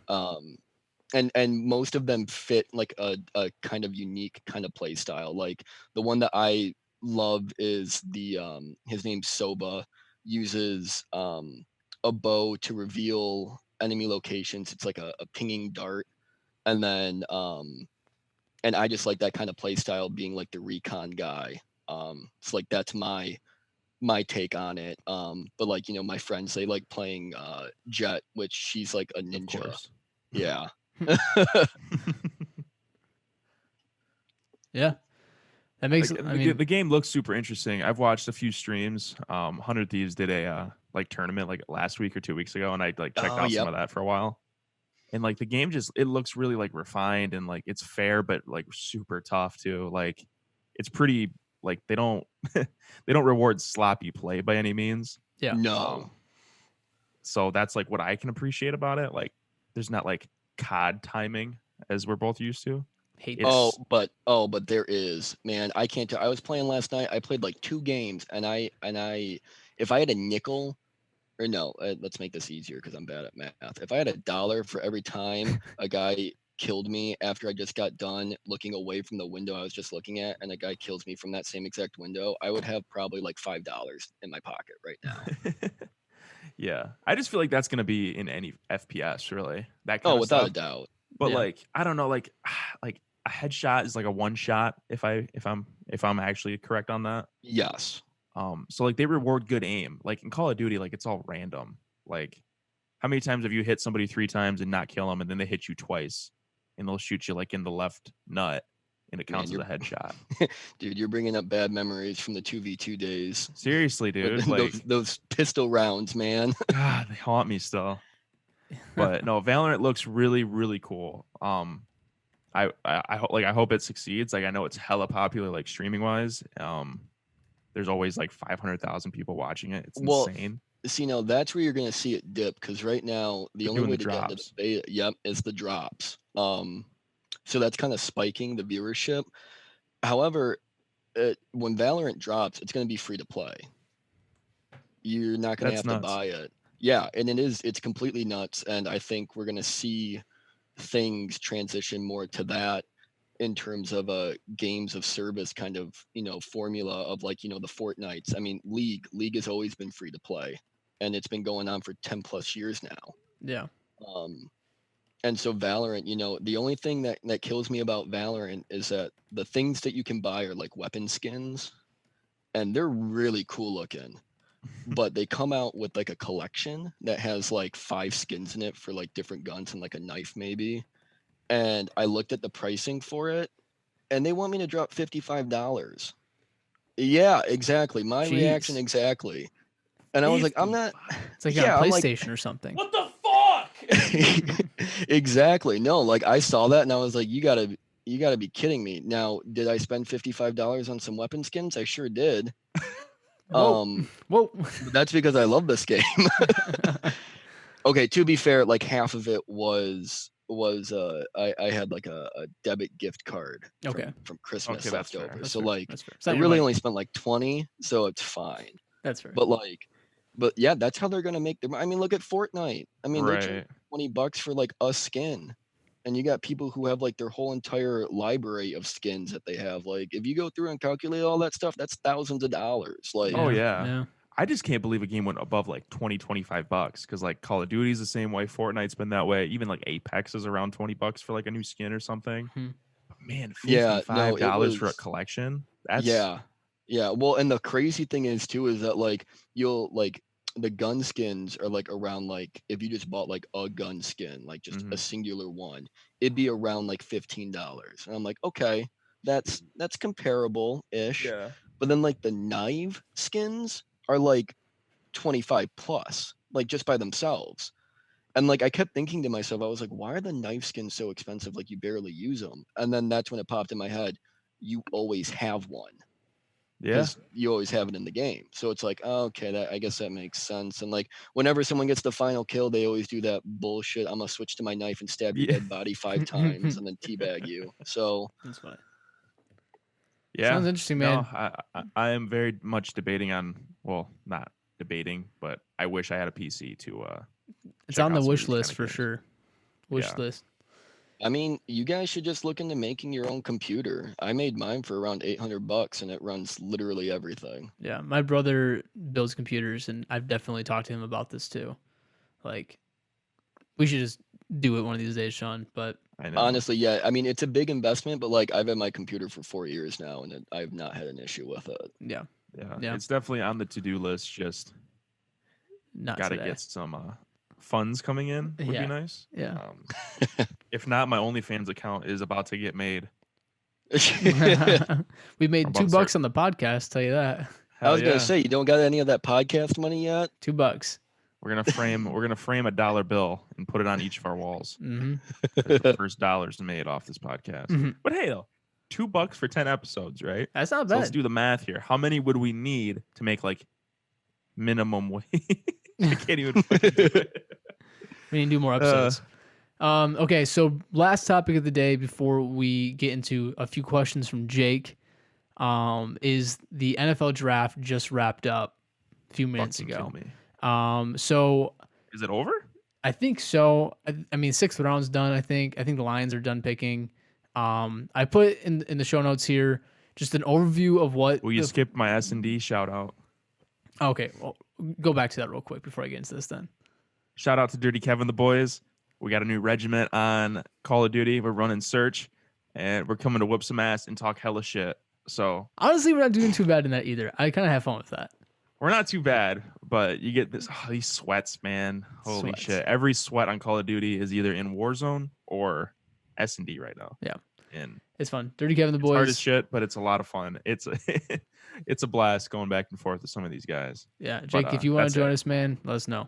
And most of them fit like a kind of unique kind of play style. Like the one that I love is the his name's Soba, uses a bow to reveal enemy locations. It's like a pinging dart, and then and I just like that kind of play style, being like the recon guy. It's like that's my take on it. But like, you know, my friends, they like playing Jet, which she's like a Of ninja. course. Yeah. Yeah. That makes. Like, I mean, the game looks super interesting. I've watched a few streams. 100 Thieves did a like tournament like last week or 2 weeks ago, and I like checked Oh, out some yep. of that for a while. And like the game just it looks really like refined and like it's fair, but like super tough too. Like it's pretty like they don't they don't reward sloppy play by any means. yeah. No. So that's like what I can appreciate about it. Like there's not like COD timing as we're both used to. Hate It's But there is, man. I can't tell. I was playing last night. I played like 2 games, and I if I had a nickel, or no, let's make this easier because I'm bad at math. If I had $1 for every time a guy killed me after I just got done looking away from the window I was just looking at, and a guy kills me from that same exact window, I would have probably like $5 in my pocket right now. yeah. I just feel like that's gonna be in any FPS really. That kind Oh, of without stuff. a doubt. But Yeah. like I don't know, like a headshot is like a one shot if I'm actually correct on that. Yes. So like they reward good aim. Like in Call of Duty, like it's all random. Like how many times have you hit somebody 3 times and not kill them, and then they hit you twice, and they'll shoot you like in the left nut, and it Man, counts as a headshot. dude, you're bringing up bad memories from the 2v2 days. Seriously, dude. Like those pistol rounds, man. God, they haunt me still. But no, Valorant looks really, really cool. I hope it succeeds. Like I know it's hella popular, like streaming wise. There's always like 500,000 people watching it. It's Well, insane. see, now that's where you're going to see it dip, because right now the They're only doing way the to get into the drops. beta, yep, is the drops. So that's kind of spiking the viewership. However, when Valorant drops, it's going to be free to play. You're not going to That's have to nuts. buy it. Yeah, and it's completely nuts, and I think we're going to see things transition more to that in terms of a games of service kind of, you know, formula of like, you know, the Fortnites. I mean, League has always been free to play, and it's been going on for 10 plus years now. Yeah. Um, and so Valorant, you know, the only thing that kills me about Valorant is that the things that you can buy are like weapon skins, and they're really cool looking. But they come out with like a collection that has like 5 skins in it for like different guns and like a knife maybe. And I looked at the pricing for it, and they want me to drop $55. Yeah, exactly. My reaction Jeez. exactly. And I was like, I'm not. It's like on a Yeah, I'm like, PlayStation or something. What the fuck? exactly. No, like I saw that and I was like, you gotta be kidding me. Now, did I spend $55 on some weapon skins? I sure did. Whoa. Whoa. But that's because I love this game. Okay, to be fair, like half of it was I had like a debit gift card Okay. from Christmas Okay, that's left fair. over. That's So fair. like That's fair. It's I not your really money. only spent like 20, so it's fine. That's fair. But yeah, that's how they're gonna make them. I mean, look at Fortnite. I mean, they're charging Right. $20 for like a skin. And you got people who have like their whole entire library of skins that they have. Like if you go through and calculate all that stuff, that's thousands of dollars. Like Oh Yeah. yeah. Yeah. I just can't believe a game went above like 20, $25 because like Call of Duty's the same way. Fortnite's been that way. Even like Apex is around $20 for like a new skin or something. Hmm. But man, yeah, no, it $55 for a was collection? That's yeah. Yeah. Well, and the crazy thing is too is that like you'll like the gun skins are like around like if you just bought like a gun skin, like just a mhm. singular one, it'd be around like $15. And I'm like, okay, that's comparable ish. Yeah. But then like the knife skins are like 25 plus, like just by themselves. And like I kept thinking to myself, I was like, why are the knife skins so expensive? Like you barely use them. And then that's when it popped in my head, you always have one. Yeah. because you always have it in the game. So it's like, oh, okay, I guess that makes sense. And like whenever someone gets the final kill, they always do that bullshit. I'm gonna switch to my knife and stab your Yeah. dead body 5 times and then teabag you. So That's funny. Yeah. Sounds interesting, No, man. I am very much debating on, well, not debating, but I wish I had a PC to It's check on out the some of wish these list kinda for games. sure. Wish Yeah. list. I mean, you guys should just look into making your own computer. I made mine for around $800 and it runs literally everything. Yeah, my brother builds computers, and I've definitely talked to him about this too. Like, we should just do it one of these days, Sean. But I know. Honestly, yeah. I mean, it's a big investment, but like I've had my computer for 4 years now and I've not had an issue with it. yeah, Yeah. Yeah. It's definitely on the to-do list. Just not got to today. get some funds coming in would Yeah. be nice. Yeah. If not, my OnlyFans account is about to get made. We made I'm about to $2 on the podcast. Tell you that. I Hell was yeah. gonna say, you don't got any of that podcast money yet? $2. We're gonna frame a dollar bill and put it on each of our walls. Mm-hmm. The first dollars made off this podcast. Mhm. But hey, though, $2 for 10 episodes, right? That's not So bad. let's do the math here. How many would we need to make like minimum wage? I can't even fucking do it. We need to do more episodes. Okay, so last topic of the day before we get into a few questions from Jake, is the NFL draft just wrapped up a few minutes Fucking ago. kill me. So Is it over? I think so. I mean, 6th round's done. I think the Lions are done picking. I put in the show notes here just an overview of what. Will you skip my S&D shout out? Okay, well, go back to that real quick before I get into this. Then Shout out to Dirty Kevin the boys. We got a new regiment on Call of Duty. We're running search, and we're coming to whoop some ass and talk hella shit. So honestly, we're not doing too bad in that either. I kind of have fun with that. we're not too bad, but you get this these sweats, man. Holy Sweats. shit! Every sweat on Call of Duty is either in Warzone or S&D right now. Yeah. And It's fun. Dirty Kevin the it's hard as boys. shit, but it's a lot of fun. It's it's a blast going back and forth with some of these guys. Yeah, Jake, But, if you want that's to join it. us, man, let us know.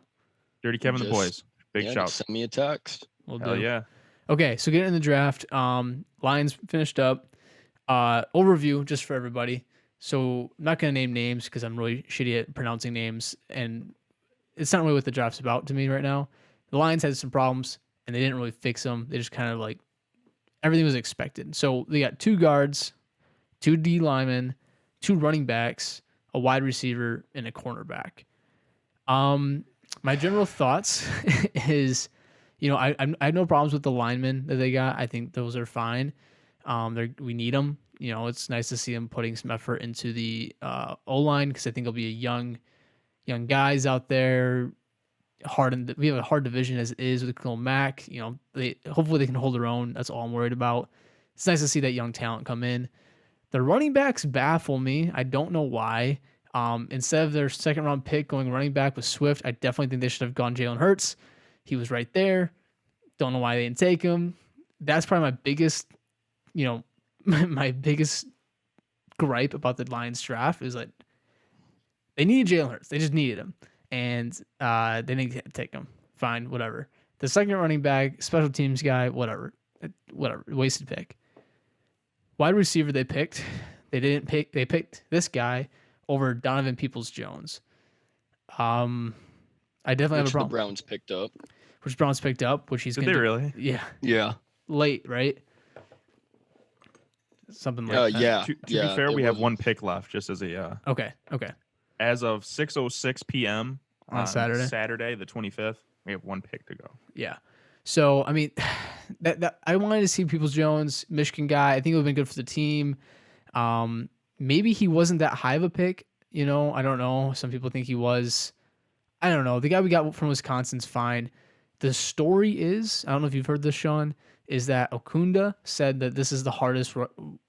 Dirty Kevin the Just- boys. Big Yeah, shout. just send me a text. We'll Hell do. yeah. Okay, so getting in the draft. Lions finished up. Overview just for everybody. So I'm not gonna name names because I'm really shitty at pronouncing names, and it's not really what the draft's about to me right now. The Lions had some problems, and they didn't really fix them. They just kind of like everything was expected. So they got 2 guards, 2 D linemen, 2 running backs, a wide receiver, and a cornerback. My general thoughts is, I have no problems with the linemen that they got. I think those are fine. We need them. It's nice to see them putting some effort into the O line because I think it'll be a young guys out there. We have a hard division as it is with Khalil Mack. Hopefully they can hold their own. That's all I'm worried about. It's nice to see that young talent come in. The running backs baffle me. I don't know why. Instead of their 2nd round pick going running back with Swift, I definitely think they should have gone Jalen Hurts. He was right there. Don't know why they didn't take him. That's probably my biggest, my biggest gripe about the Lions draft is that they needed Jalen Hurts. They just needed him. And they didn't take him. Fine, whatever. The 2nd running back, special teams guy, whatever. Wasted pick. Wide receiver they picked. They picked this guy over Donovan Peoples-Jones. I definitely have a Which the problem. Browns picked up. Which Browns picked up, which he's Did going they to really? Yeah, Yeah. late, right? Something like that. Yeah. To yeah, be fair, it we have was- 1 pick left, just as a Okay. as of 6:06 p.m. On Saturday? Saturday the 25th. We have 1 pick to go. Yeah. So, I mean, that I wanted to see Peoples-Jones, Michigan guy. I think it would have been good for the team. Maybe he wasn't that high of a pick. I don't know. Some people think he was. I don't know. The guy we got from Wisconsin's fine. The story is, I don't know if you've heard this, Sean, is that Okunda said that this is the hardest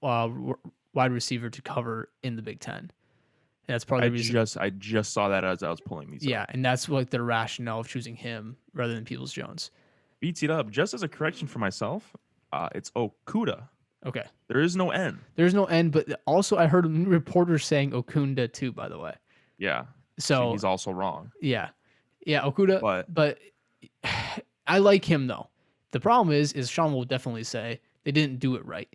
wide receiver to cover in the Big Ten. And that's part of the reason. I just saw that as I was pulling these. Yeah, up. and that's like the rationale of choosing him rather than Peoples-Jones. Beats it up. Just as a correction for myself, it's Okuda. Okay. There is no N. There's no end, but also I heard reporters saying Okunda too, by the way. Yeah. So he's also wrong. yeah, Okuda. But I like him though. The problem is Sean will definitely say they didn't do it right.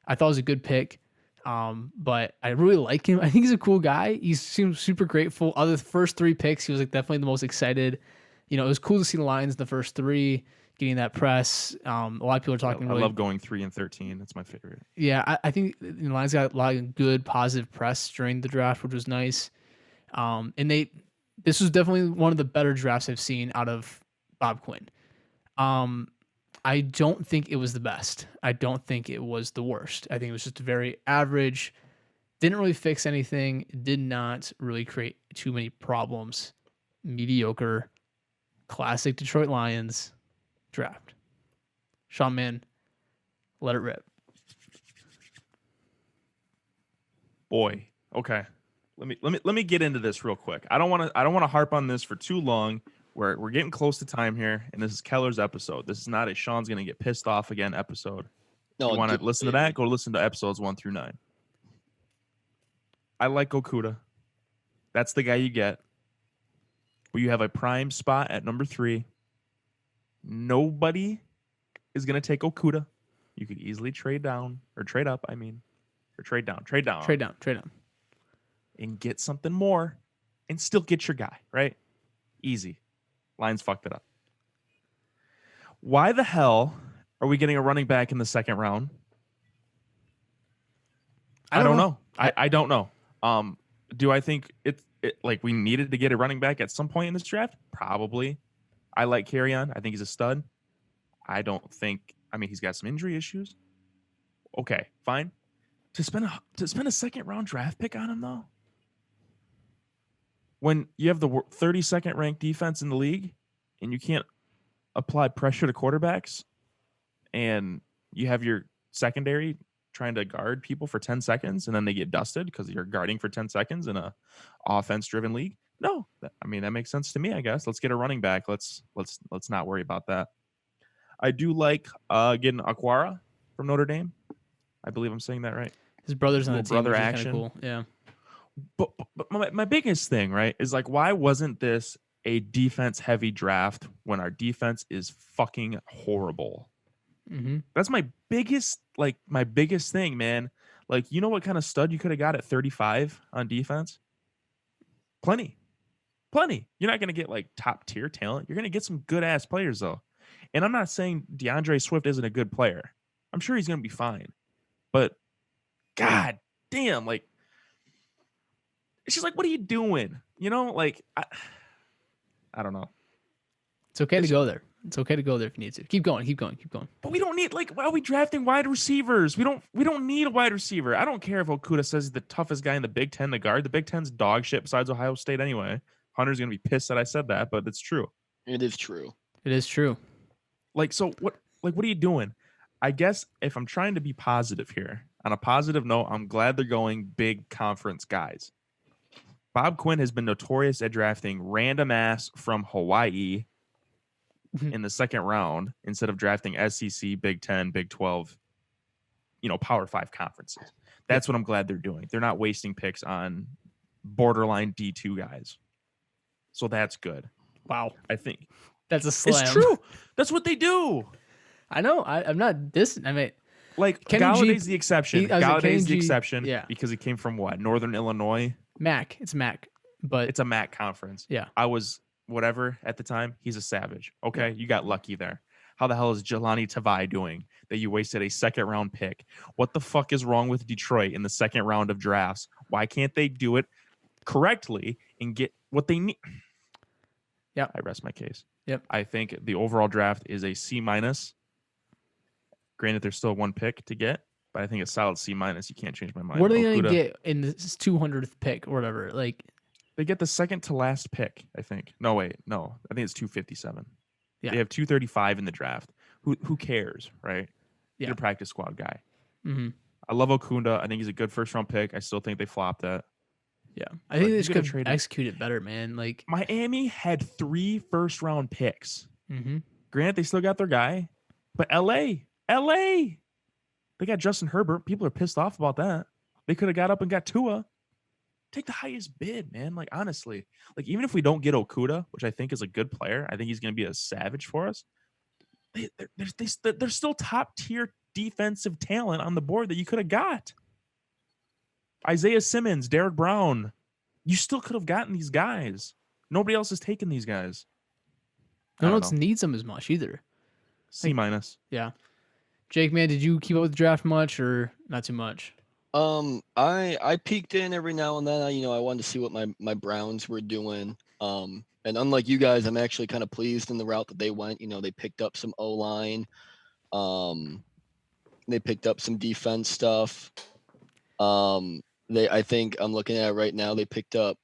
I thought it was a good pick. But I really like him. I think he's a cool guy. He seems super grateful. Other first 3 picks, he was like definitely the most excited. You know, it was cool to see the Lions in the first 3 getting that press. A lot of people are talking I really. love going 3 and 13. That's my favorite. Yeah, I think the Lions got a lot of good positive press during the draft, which was nice. And this was definitely one of the better drafts I've seen out of Bob Quinn. I don't think it was the best. I don't think it was the worst. I think it was just very average. Didn't really fix anything. Did not really create too many problems. Mediocre, classic Detroit Lions draft. Sean Man, let it rip. Boy, okay. Let me get into this real quick. I don't want to harp on this for too long. We're getting close to time here, and this is Keller's episode. This is not a Sean's gonna get pissed off again episode. No, You want to dude, listen to that? Go listen to episodes 1 through 9. I like Okuda. That's the guy you get. But you have a prime spot at number 3. Nobody is gonna take Okuda. You could easily trade down or trade up. I mean, or trade down, Trade down. and get something more, and still get your guy right. Easy. Lions fucked it up. Why the hell are we getting a running back in the second round? I don't know. I don't know. Do I think it like we needed to get a running back at some point in this draft? Probably. I like Kerryon. I think he's a stud. I don't think. I mean, he's got some injury issues. Okay, fine. To spend a second round draft pick on him though, when you have the 32nd ranked defense in the league, and you can't apply pressure to quarterbacks, and you have your secondary trying to guard people for 10 seconds and then they get dusted because you're guarding for 10 seconds in a offense driven league. No, I mean, that makes sense to me, I guess. Let's get a running back. Let's not worry about that. I do like getting Aquara from Notre Dame. I believe I'm saying that right. His brother's on the team, brother which is action. kind of cool. Yeah. But my biggest thing, right, is like, why wasn't this a defense heavy draft when our defense is fucking horrible? Mm-hmm. That's my biggest thing, man. Like, you know what kind of stud you could have got at 35 on defense? Plenty. You're not going to get like top tier talent. You're going to get some good ass players though. And I'm not saying DeAndre Swift isn't a good player. I'm sure he's going to be fine. But god damn, like, it's just like, what are you doing? You know, like, I don't know. It's okay to go there. It's okay to go there if you need to. Keep going. But we don't need, like, why are we drafting wide receivers? We don't need a wide receiver. I don't care if Okuda says he's the toughest guy in the Big Ten to guard. The Big Ten's dog shit besides Ohio State anyway. Hunter's gonna be pissed that I said that, but it's true. it is true. It is true. Like, so what are you doing? I guess if I'm trying to be positive here, on a positive note, I'm glad they're going big conference guys. Bob Quinn has been notorious at drafting random ass from Hawaii in the second round instead of drafting SEC, Big 10, Big 12, Power 5 conferences. That's what I'm glad they're doing. They're not wasting picks on borderline D2 guys. So that's good. Wow. I think that's a slam. It's true. That's what they do. I know. I'm not dissing. I mean, like, Galladay's the exception. Galladay's the exception because he came from what? Northern Illinois? MAC. It's MAC. But it's a MAC conference. Yeah. I was whatever at the time. He's a savage. Okay. You got lucky there. How the hell is Jelani Tavai doing that you wasted a second round pick? What the fuck is wrong with Detroit in the second round of drafts? Why can't they do it correctly and get what they need? Yeah. I rest my case. Yep. I think the overall draft is a C-. Granted, there's still one pick to get, but I think it's solid C-. You can't change my mind. What are they going to get in this 200th pick or whatever? Like, they get the second to last pick, I think. No, wait. No, I think it's 257. Yeah. They have 235 in the draft. Who cares, right? Yeah. You're a practice squad guy. Mm-hmm. I love Okunda. I think he's a good first round pick. I still think they flopped that. Yeah. I think they just could execute it better, man. Like, Miami had 3 first round picks. Mm-hmm. Granted, they still got their guy, but LA, they got Justin Herbert. People are pissed off about that. They could have got up and got Tua. Take the highest bid, man. Like, honestly, like, even if we don't get Okuda, which I think is a good player, I think he's going to be a savage for us. They're still top tier defensive talent on the board that you could have got. Isaiah Simmons, Derek Brown. You still could have gotten these guys. Nobody else has taken these guys. No I one don't else know. needs them as much either. C minus. Yeah. Jake, man, did you keep up with the draft much or not too much? I peeked in every now and then. I wanted to see what my Browns were doing. And unlike you guys, I'm actually kind of pleased in the route that they went. They picked up some O-line. They picked up some defense stuff. I think I'm looking at it right now. They picked up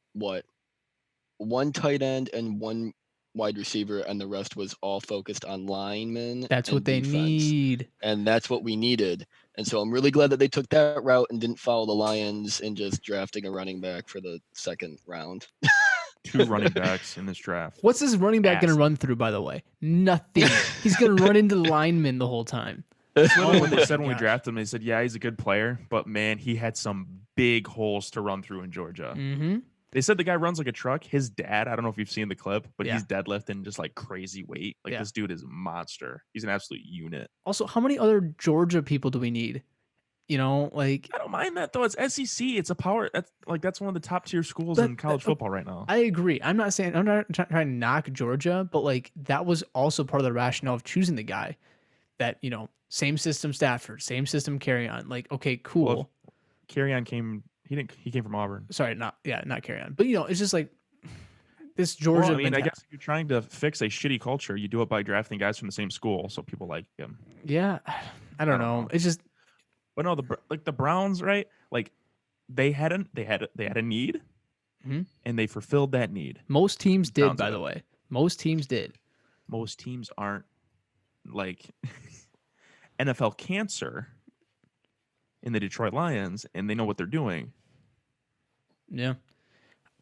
one tight end and one wide receiver, and the rest was all focused on linemen. That's and what they defense. need. And that's what we needed. And so I'm really glad that they took that route and didn't follow the Lions in just drafting a running back for the second round. 2 running backs in this draft. What's this running back going to Ass. run through, by the way? Nothing. He's going to run into the linemen the whole time. That's literally what Oh they my said when we gosh. drafted him. They said, yeah, he's a good player, but man, he had some big holes to run through in Georgia. Mm-hmm. They said the guy runs like a truck. His dad, I don't know if you've seen the clip, but Yeah. he's deadlifting just like crazy weight. Like Yeah. this dude is a monster. He's an absolute unit. Also, how many other Georgia people do we need? Like I don't mind that though. It's SEC. It's a power. That's one of the top tier schools But- in college football right now. I agree. I'm not trying to knock Georgia, but like that was also part of the rationale of choosing the guy. That same system Stafford, same system carry on. Like okay, cool. Well, Carrion came. He came from Auburn. Sorry, not carry on. But it's just like this Georgia. Well, I mean, I guess if you're trying to fix a shitty culture, you do it by drafting guys from the same school, so people like him. Yeah, I don't know. It's just But no, the Browns, right? Like they had a need, Mhm. and they fulfilled that need. most teams did. Browns By did. the way, most teams did. Most teams aren't like NFL cancer in the Detroit Lions, and they know what they're doing. Yeah,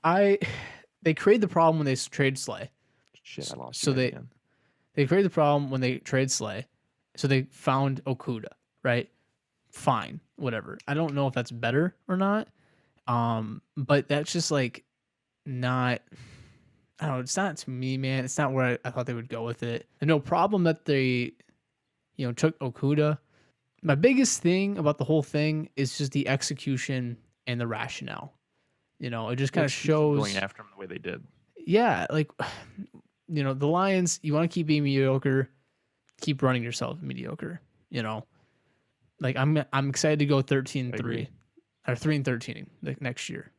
they created the problem when they trade Slay. Shit, I lost. So you guys they- again. They created the problem when they trade Slay. So they found Okuda, right? Fine, whatever. I don't know if that's better or not. But that's just like not. I don't know. It's not to me, man. It's not where I thought they would go with it. And no problem that they, took Okuda. My biggest thing about the whole thing is just the execution and the rationale. It just kind of Let's keep shows. going after him the way they did. Yeah, like the Lions, you want to keep being mediocre, keep running yourself mediocre, Like I'm excited to go 13-3 agree. or 3-13 like next year.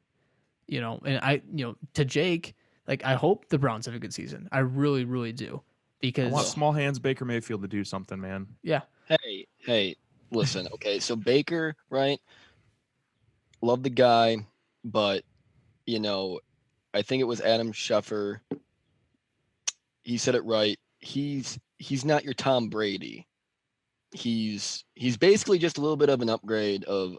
And to Jake, like I hope the Browns have a good season. I really, really do. I Because want small hands Baker Mayfield to do something, man. yeah. Hey, listen, okay, so Baker, right? Love the guy, but I think it was Adam Schefter. He said it right. He's not your Tom Brady. He's basically just a little bit of an upgrade of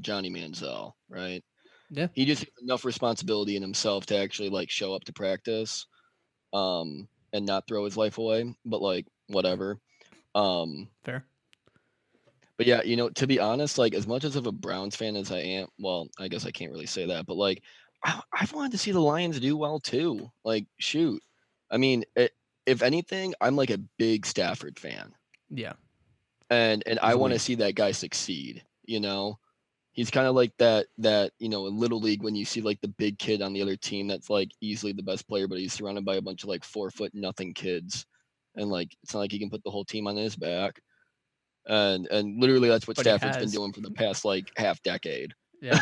Johnny Manziel, right? Yeah. He just has enough responsibility in himself to actually like show up to practice, and not throw his life away. But like whatever. Fair. But yeah, to be honest, like as much as of a Browns fan as I am, well, I guess I can't really say that, but like I've wanted to see the Lions do well too. Like, shoot, I mean, if anything, I'm like a big Stafford fan, Yeah. and I want to Easily. see that guy succeed. He's kind of like that in little league when you see like the big kid on the other team that's like easily the best player, but he's surrounded by a bunch of like 4-foot nothing kids, and like it's not like he can put the whole team on his back. And literally that's what But he Stafford's been has. doing for the past like half decade. Yeah.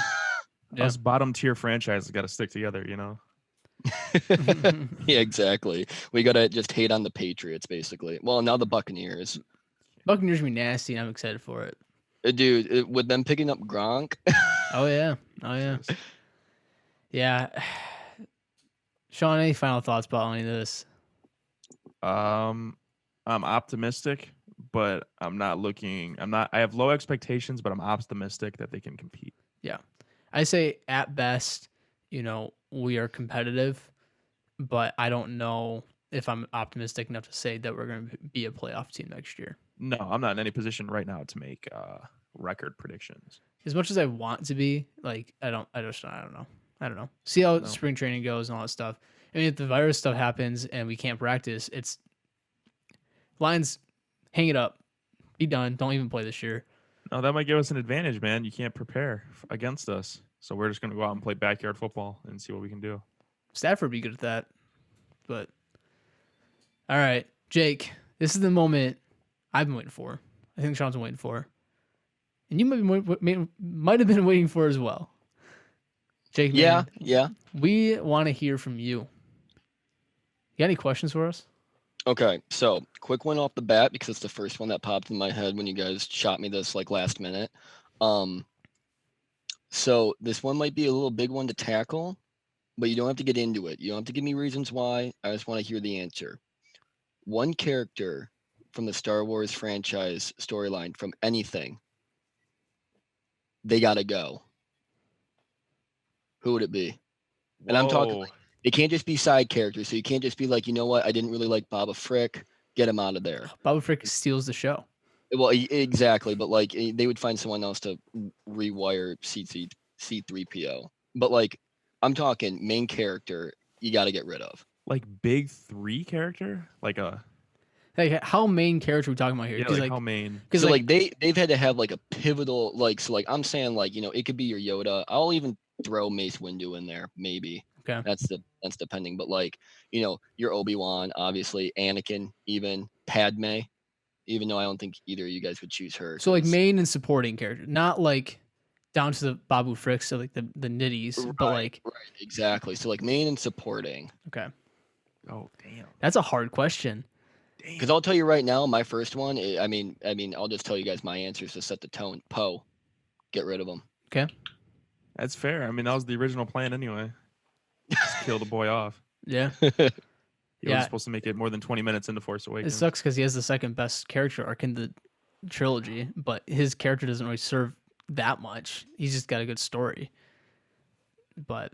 Yeah. Us bottom tier franchises got to stick together, Yeah, exactly. We gotta just hate on the Patriots, basically. Well, now the Buccaneers. Buccaneers be nasty, and I'm excited for it. Dude, with them picking up Gronk, Oh yeah. Oh yeah. Yeah. Sean, any final thoughts about any of this? I'm optimistic, but I'm not. I have low expectations, but I'm optimistic that they can compete. I say at best, we are competitive, but I don't know if I'm optimistic enough to say that we're going to be a playoff team next year. No, I'm not in any position right now to make record predictions. As much as I want to be, like I don't know. See how No. spring training goes and all that stuff. I mean, if the virus stuff happens and we can't practice, it's Lions hang it up, be done. Don't even play this year. No, that might give us an advantage, man. You can't prepare against us. So we're just going to go out and play backyard football and see what we can do. Stafford would be good at that. But all right, Jake, this is the moment I've been waiting for. I think Sean's been waiting for, and you might have been waiting for as well. Jake, Yeah, man, yeah. we want to hear from you. You got any questions for us? Okay, so quick one off the bat because it's the first one that popped in my head when you guys shot me this like last minute. So this one might be a little big one to tackle, but you don't have to get into it. You don't have to give me reasons why. I just want to hear the answer. One character from the Star Wars franchise storyline from anything, they gotta go. Who would it be? And I'm talking Whoa. like they can't just be side characters. So you can't just be like, you know what? I didn't really like Boba Frick. Get him out of there. Boba Frick steals the show. Well, exactly. But like they would find someone else to rewire C3PO. But like I'm talking main character, you got to get rid of. Like big 3 character? Like a Like, how main character are we talking about here? yeah, like how main? Because So like they've had to have like a pivotal like so like I'm saying like it could be your Yoda. I'll even throw Mace Windu in there maybe. okay, That's depending. But like your Obi-Wan obviously, Anakin, even Padme. Even though I don't think either of you guys would choose her. so like 'cause- main and supporting character, not like down to the Babu Fricks, so like the nitties, but like right, exactly. So like main and supporting. okay, Oh, damn. that's a hard question. Because I'll tell you right now, my first one. I mean, I'll just tell you guys my answers to set the tone. Poe, get rid of him. Okay, That's fair. I mean, that was the original plan anyway. Just kill the boy off. yeah, He Yeah. wasn't supposed to make it more than 20 minutes into Force it Awakens. sucks because he has the second best character arc in the trilogy, but his character doesn't really serve that much. He's just got a good story. But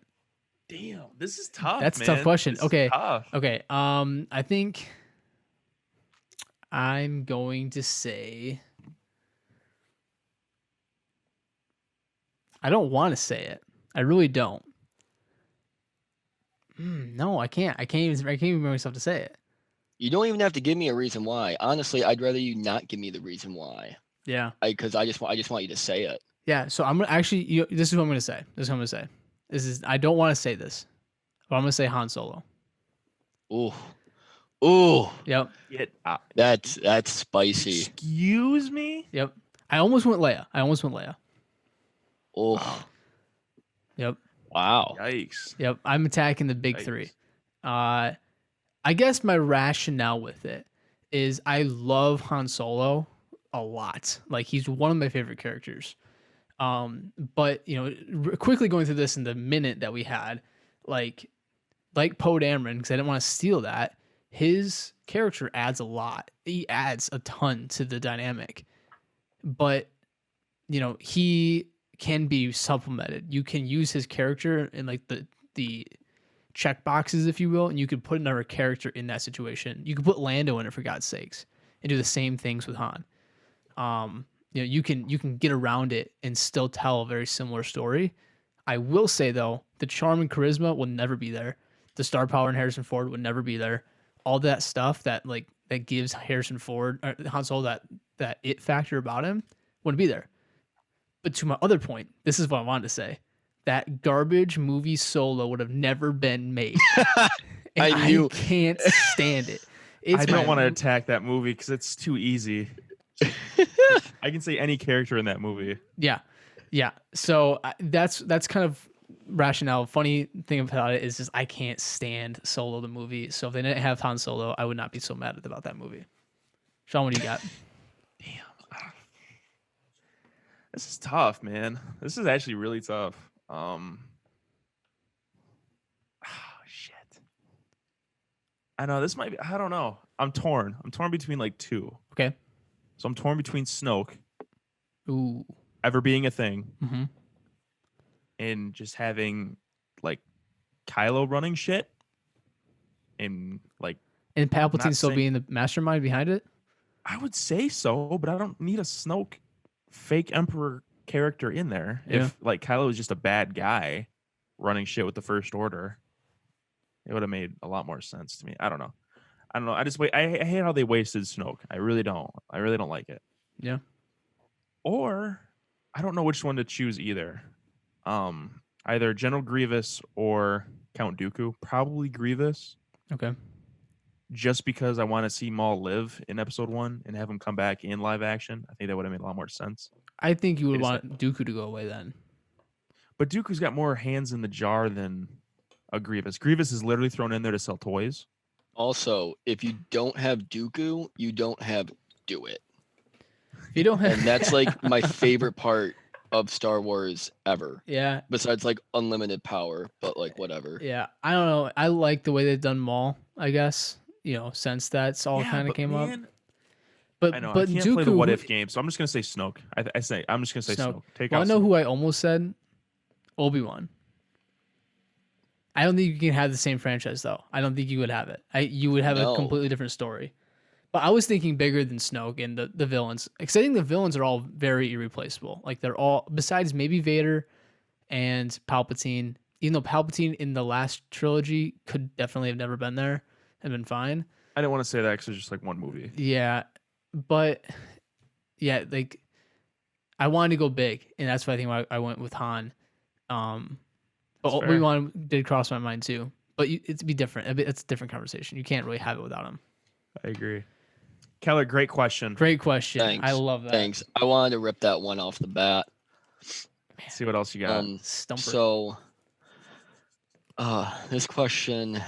Damn, this is tough. That's a man. tough question. This is Okay. tough. okay, I think I'm going to say I don't want to say it. I really don't. No, I can't. I can't even bring myself to say it. You don't even have to give me a reason why. Honestly, I'd rather you not give me the reason why. Yeah. Because I just want you to say it. Yeah. So I'm gonna actually. This is what I'm gonna say. I don't want to say this, but I'm gonna say Han Solo. Ooh, ooh, Yep. Get out. that's spicy. Excuse me? Yep. I almost went Leia. Oh, Yep. wow. Yikes. Yep. I'm attacking the big Yikes. three. I guess my rationale with it is I love Han Solo a lot. Like, he's one of my favorite characters. But quickly going through this in the minute that we had, like Poe Dameron, because I didn't want to steal that. His character adds a lot. He adds a ton to the dynamic, but he can be supplemented. You can use his character in like the check boxes, if you will, and you could put another character in that situation. You could put Lando in it, for God's sakes, and do the same things with Han. You can get around it and still tell a very similar story. I will say though, the charm and charisma will never be there. The star power in Harrison Ford would never be there. All that stuff that gives Harrison Ford or Han Solo that it factor about him wouldn't be there. But to my other point, this is what I wanted to say. That garbage movie Solo would have never been made. And I knew. I can't stand it. I don't want to attack that movie because it's too easy. I can say any character in that movie. Yeah. So that's kind of rationale. Funny thing about it is just I can't stand Solo the movie. So if they didn't have Han Solo, I would not be so mad about that movie. Sean, what do you got? This is tough, man. This is actually really tough. Shit. I know this might be. I don't know. I'm torn. I'm torn between like two. Okay. So I'm torn between Snoke Ooh. ever being a thing Mm-hmm. and just having like Kylo running shit and like And Palpatine Not still saying- being the mastermind behind it? I would say so, but I don't need a Snoke fake Emperor character in there. Yeah. If like Kylo is just a bad guy running shit with the First Order, it would have made a lot more sense to me. I don't know. I just wait. I hate how they wasted Snoke. I really don't. I really don't like it. Yeah. Or I don't know which one to choose either. Either General Grievous or Count Dooku. Probably Grievous, Okay. just because I want to see Maul live in episode 1 and have him come back in live action. I think that would have made a lot more sense. I think you They would just want Dooku to go away then. But Dooku's got more hands in the jar than a Grievous. Grievous is literally thrown in there to sell toys. Also, if you don't have Dooku, you don't have Do It. If you don't have, And that's like my favorite part of Star Wars ever. Yeah, Besides like unlimited power, but like whatever. yeah. I don't know. I like the way they've done Maul. I guess since that's all kind of but came up. man, But I know but I can't Dooku, play the what if game, so I'm just gonna say Snoke. I'm just gonna say Snoke. Snoke. Take Well, I out know Snoke. who I almost said. Obi-Wan. I don't think you can have the same franchise though. I don't think you would have it. You would have a No. completely different story. But I was thinking bigger than Snoke and the villains. Because I think the villains are all very irreplaceable. Like they're all, besides maybe Vader and Palpatine, even though Palpatine in the last trilogy could definitely have never been there and been fine. I didn't want to say that because it's just like one movie. Yeah. But yeah, like I wanted to go big. And that's why I think I went with Han. But That's fair. Obi-Wan did cross my mind too. But it'd be different. It's a different conversation. You can't really have it without him. I agree. Keller, great question. Great question. Thanks. I love that. Thanks. I wanted to rip that one off the bat. Let's see what else you got. Stumper. So this question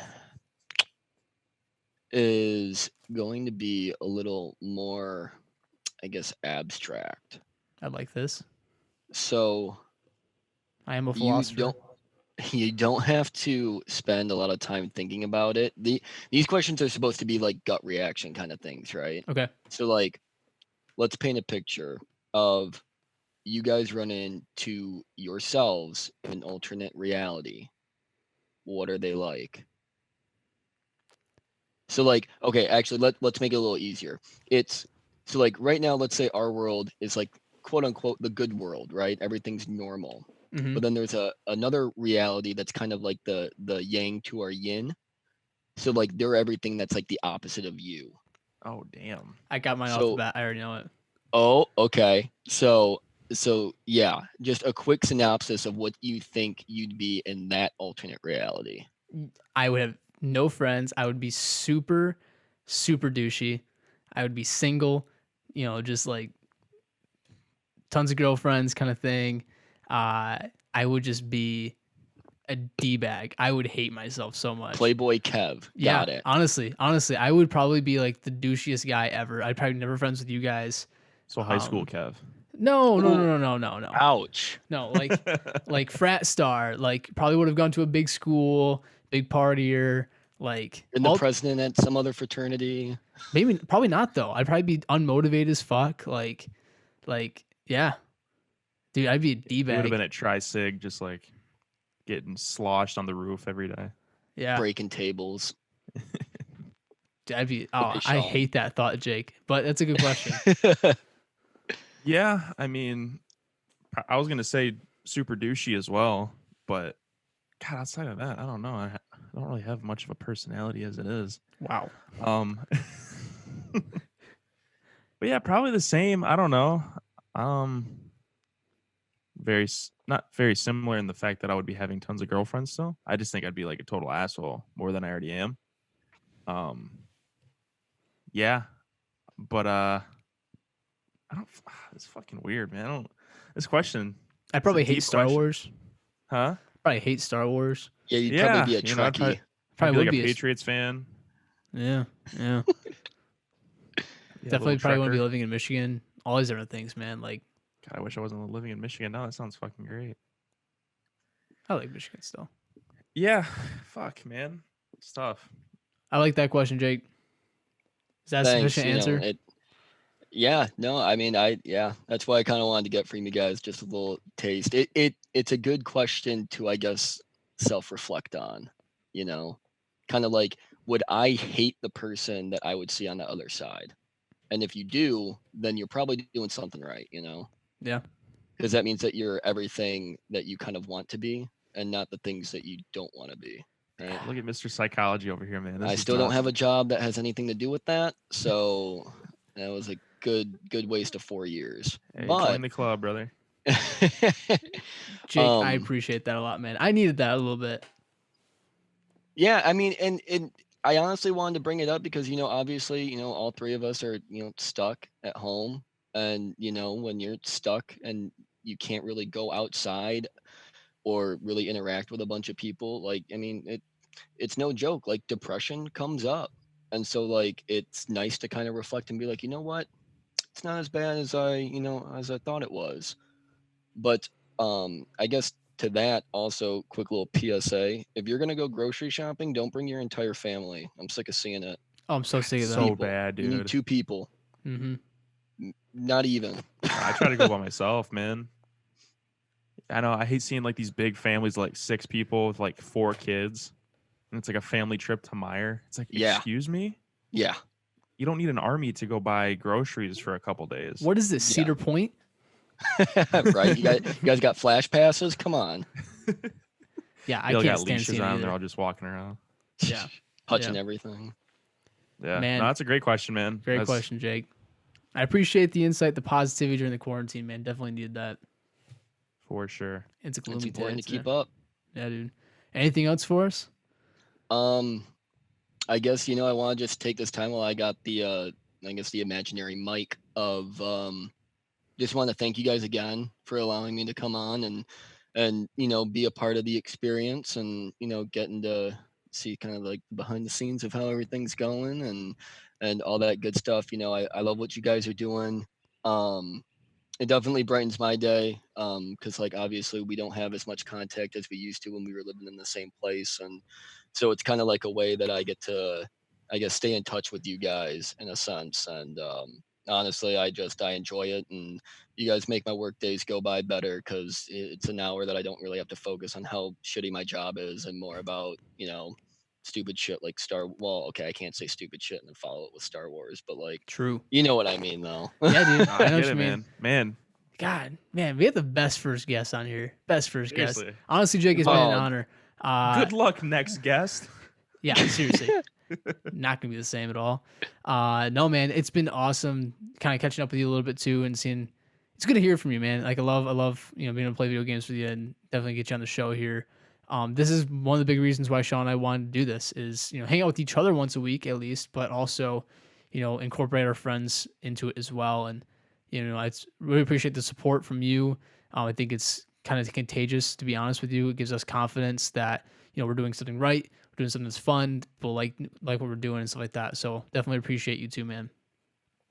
is going to be a little more, I guess, abstract. I like this. So I am a you philosopher. don't have to spend a lot of time thinking about it. These questions are supposed to be like gut reaction kind of things, right? Okay. So like let's paint a picture of you guys run into yourselves in an alternate reality. What are they like? So like, okay, actually let's make it a little easier. It's so like right now, let's say our world is like quote unquote the good world, right? Everything's normal. Mm-hmm. But then there's another reality that's kind of like the yang to our yin. So like they're everything that's like the opposite of you. Oh damn. I got mine off the bat. I already know it. Oh, okay. So yeah, just a quick synopsis of what you think you'd be in that alternate reality. I would have no friends. I would be super, super douchey. I would be single, just like tons of girlfriends kind of thing. I would just be a D-bag. I would hate myself so much. Playboy Kev. Yeah, Got it. honestly, I would probably be like the douchiest guy ever. I'd probably never friends with you guys. So high school Kev. No. Ouch. No, like frat star. Like probably would have gone to a big school, big partier. Like And the president at some other fraternity. probably not though. I'd probably be unmotivated as fuck. Like yeah, dude, I'd be a You would D-bag. have been at Tri-Sig just like getting sloshed on the roof every day. Yeah, Breaking tables. dude, I'd be. Hey, Oh, I Sean. hate that thought, Jake. But that's a good question. Yeah, I mean, I was gonna say super douchey as well, but God, outside of that, I don't know. I don't really have much of a personality as it is. Wow. But yeah, probably the same. I don't know. Not very similar in the fact that I would be having tons of girlfriends still. I just think I'd be like a total asshole more than I already am. Yeah, but I don't. It's fucking weird, man. I don't. This question, I probably deep hate Star question. Wars. huh? Probably hate Star Wars. Yeah, you'd Yeah, probably be a you know, I'd Trekkie. I'd Probably be would like be a a- Patriots fan. Yeah. Yeah, Definitely little probably want to be trucker. living in Michigan. All these different things, man. Like God, I wish I wasn't living in Michigan now. That sounds fucking great. I like Michigan still. Yeah, fuck, man, it's tough. I like that question, Jake. Is that a Thanks. sufficient answer? Yeah, no, I mean, that's why I kind of wanted to get from you guys just a little taste. It's a good question to, I guess, self-reflect on, kind of like, would I hate the person that I would see on the other side? And if you do, then you're probably doing something right, Yeah. because that means that you're everything that you kind of want to be and not the things that you don't want to be. Right? Look at Mr. Psychology over here, man. This I is still don't nuts. have a job that has anything to do with that. So that was a good waste of 4 years. Hey, But join the club, brother. Jake, I Um, appreciate that a lot, man. I needed that a little bit. yeah, I mean, and I honestly wanted to bring it up because obviously all three of us are stuck at home, and when you're stuck and you can't really go outside or really interact with a bunch of people, like, I mean, it's no joke, like depression comes up. And so like it's nice to kind of reflect and be like, you know what, it's not as bad as I thought it was. But I guess to that also, quick little PSA: if you're gonna go grocery shopping, don't bring your entire family. I'm sick of seeing it. Oh, I'm so sick of that. So People. bad, You need dude. 2 people. Mm-hmm. Not even. I try to go by myself, man. I know I hate seeing like these big families, like 6 people with like 4 kids, and it's like a family trip to Meyer. It's like, Yeah. excuse me, Yeah. you don't need an army to go buy groceries for a couple days. What is this, Yeah. Cedar Point? Right? You guys got flash passes? Come on. Yeah, I They all can't got stand leashes seeing it on. They're either. all just walking around. Yeah. Touching Yeah. everything. Yeah, Man. no, that's a great question, man. Great That's question, Jake. I appreciate the insight, the positivity during the quarantine, man. Definitely needed that. for sure. It's a gloomy It's day. important to isn't keep it? up. Yeah, dude. Anything else for us? I guess I want to just take this time while I got the the imaginary mic of just want to thank you guys again for allowing me to come on and be a part of the experience, and getting to see kind of like behind the scenes of how everything's going and all that good stuff. I love what you guys are doing. It definitely brightens my day, because like obviously we don't have as much contact as we used to when we were living in the same place, and so it's kind of like a way that I get to, I guess, stay in touch with you guys in a sense. And honestly, I enjoy it, and you guys make my work days go by better because it's an hour that I don't really have to focus on how shitty my job is, and more about stupid shit like okay, I can't say stupid shit and then follow it with Star Wars, but like, True. you know what I mean though. Yeah, dude. I I know what get you it, mean. man. God, man, we have the best first guest on here. Best first guest. Seriously. Honestly, Jake, it's been an Oh, honor. Good luck, next guest. Yeah, seriously. Not gonna be the same at all. No, man, it's been awesome kind of catching up with you a little bit too and seeing. It's good to hear from you, man. Like I love being able to play video games with you and definitely get you on the show here. This is one of the big reasons why Sean and I wanted to do this is hang out with each other once a week at least, but also incorporate our friends into it as well. And I really appreciate the support from you. I think it's kind of contagious, to be honest with you. It gives us confidence that we're doing something right, we're doing something that's fun, people like what we're doing and stuff like that. So definitely appreciate you too, man.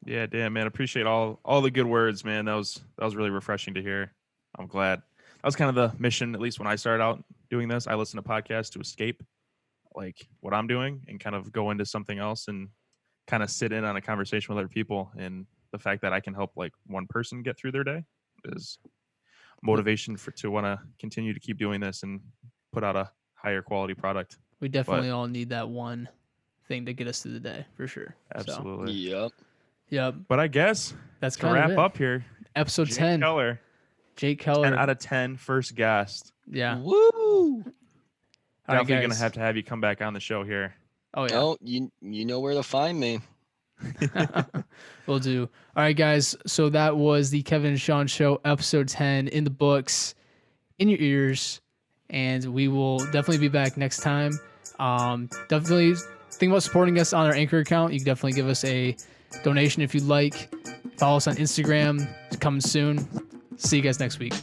Yeah, damn, man. Appreciate all the good words, man. That was really refreshing to hear. I'm glad. That was kind of the mission, at least when I started out doing this. I listen to podcasts to escape like what I'm doing and kind of go into something else and kind of sit in on a conversation with other people. And the fact that I can help like one person get through their day is motivation to want to continue to keep doing this and put out a higher quality product. We definitely all need that one thing to get us through the day for sure. Absolutely. yep. Yep. But I guess That's to kind wrap of it. up here, Episode Jake 10. Keller, Jake Keller. 10 out of 10 first guest. Yeah. Woo! All right, Definitely gonna guys. to have you come back on the show here. Oh yeah. Oh, you know where to find me. Will do. All right, guys. So that was the Kevin and Sean Show, episode 10, in the books, in your ears, and we will definitely be back next time. Definitely think about supporting us on our Anchor account. You can definitely give us a donation if you'd like. Follow us on Instagram. It's coming soon. See you guys next week.